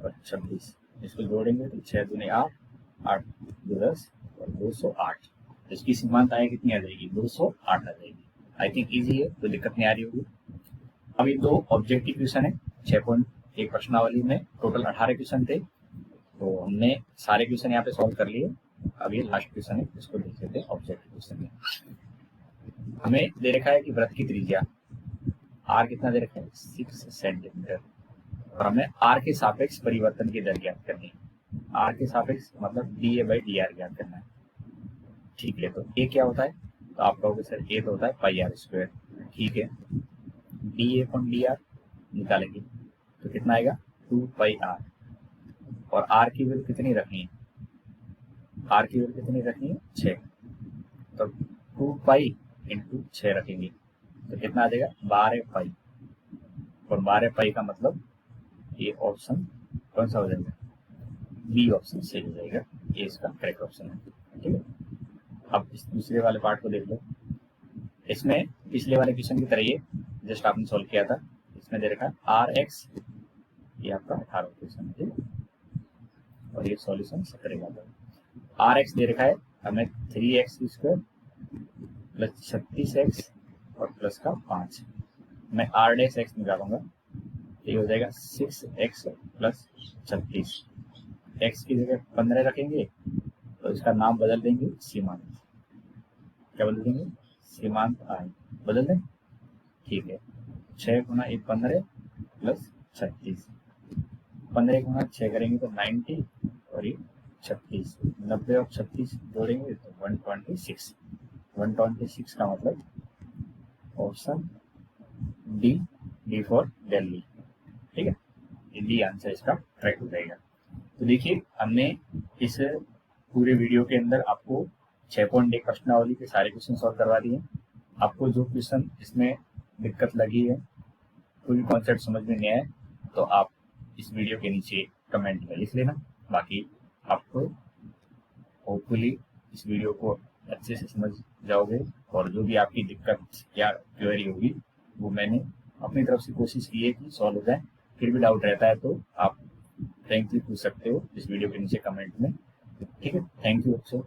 और 26, इसको जोड़ेंगे तो 6 दूनी 8, 8 दो 10 और 208। तो इसकी सीमांत आय कितनी आ जाएगी, 208 आ जाएगी। आई थिंक इजी है, कोई दिक्कत नहीं आ रही होगी। अब ये 2 ऑब्जेक्टिव क्वेश्चन है, 6.1 प्रश्नावली में टोटल 18 क्वेश्चन थे, तो हमने सारे क्वेश्चन यहाँ पे सॉल्व कर लिए। अब ये लास्ट क्वेश्चन है, इसको देख लेते हैं। ऑब्जेक्टिव क्वेश्चन में हमें दे रखा है कि वृत्त की त्रिज्या आर कितना दे रखा है 6 सेंटीमीटर, और हमें आर के सापेक्ष परिवर्तन की दर ज्ञात करनी है। आर के सापेक्ष मतलब D A by D R ज्ञात करना है। ठीक है, तो ए क्या होता है, तो आप कहोगे सर ए तो होता है पाई आर स्क्वायर। ठीक है, डी ए अपॉन डी आर निकालेंगे तो कितना आएगा 2 पाई आर, और आर की वैल्यू कितनी रखनी है, आर की वैल्यू कितनी रखनी है 6, तो 2 पाई इंटू 6 रखेंगे तो कितना आ जाएगा 12 पाई, और 12 पाई का मतलब ये ऑप्शन कौन सा हो जाएगा, बी ऑप्शन सही हो जाएगा, ये इसका करेक्ट ऑप्शन है। ठीक है, अब इस दूसरे वाले पार्ट को देख लो। इसमें पिछले वाले क्वेश्चन की तरह ये जस्ट आपने सॉल्व किया था, इसमें दे रखा है आर एक्स, ये आपका 18 क्वेश्चन है। ठीक है, और ये सॉल्यूशन 17 का था। आर एक्स दे रखा है हमें 3x स्क्वायर प्लस 36x और प्लस का 5, मैं आर डैश एक्स निकालूंगा, ये हो जाएगा 6x प्लस 36, x की जगह 15 रखेंगे तो इसका नाम बदल देंगे सीमांत, क्या बदल देंगे सीमांत आय, बदल दें। ठीक है, 6 गुना 1 15 प्लस 36, 15 गुना 6 करेंगे तो 90 और ये 36, 90 और 36 जोड़ेंगे तो 126, 126 का मतलब option D, D for Delhi. ठीक है, डी आंसर इसका करेक्ट हो जाएगा। तो देखिए हमने इस पूरे वीडियो के अंदर आपको 6.1 प्रश्नावली के सारे क्वेश्चन सॉल्व करवा दिए। आपको जो क्वेश्चन इसमें दिक्कत लगी है, कोई कॉन्सेप्ट समझ में नहीं आया, तो आप इस वीडियो के नीचे कमेंट में लिख लेना। बाकी आपको होपफुली इस वीडियो को अच्छे से समझ जाओगे, और जो भी आपकी दिक्कत या क्वेरी होगी वो मैंने अपनी तरफ से कोशिश की है कि सॉल्व हो जाए। फिर भी डाउट रहता है तो आप थैंक यू पूछ सकते हो इस वीडियो के नीचे कमेंट में। ठीक है, थैंक यू।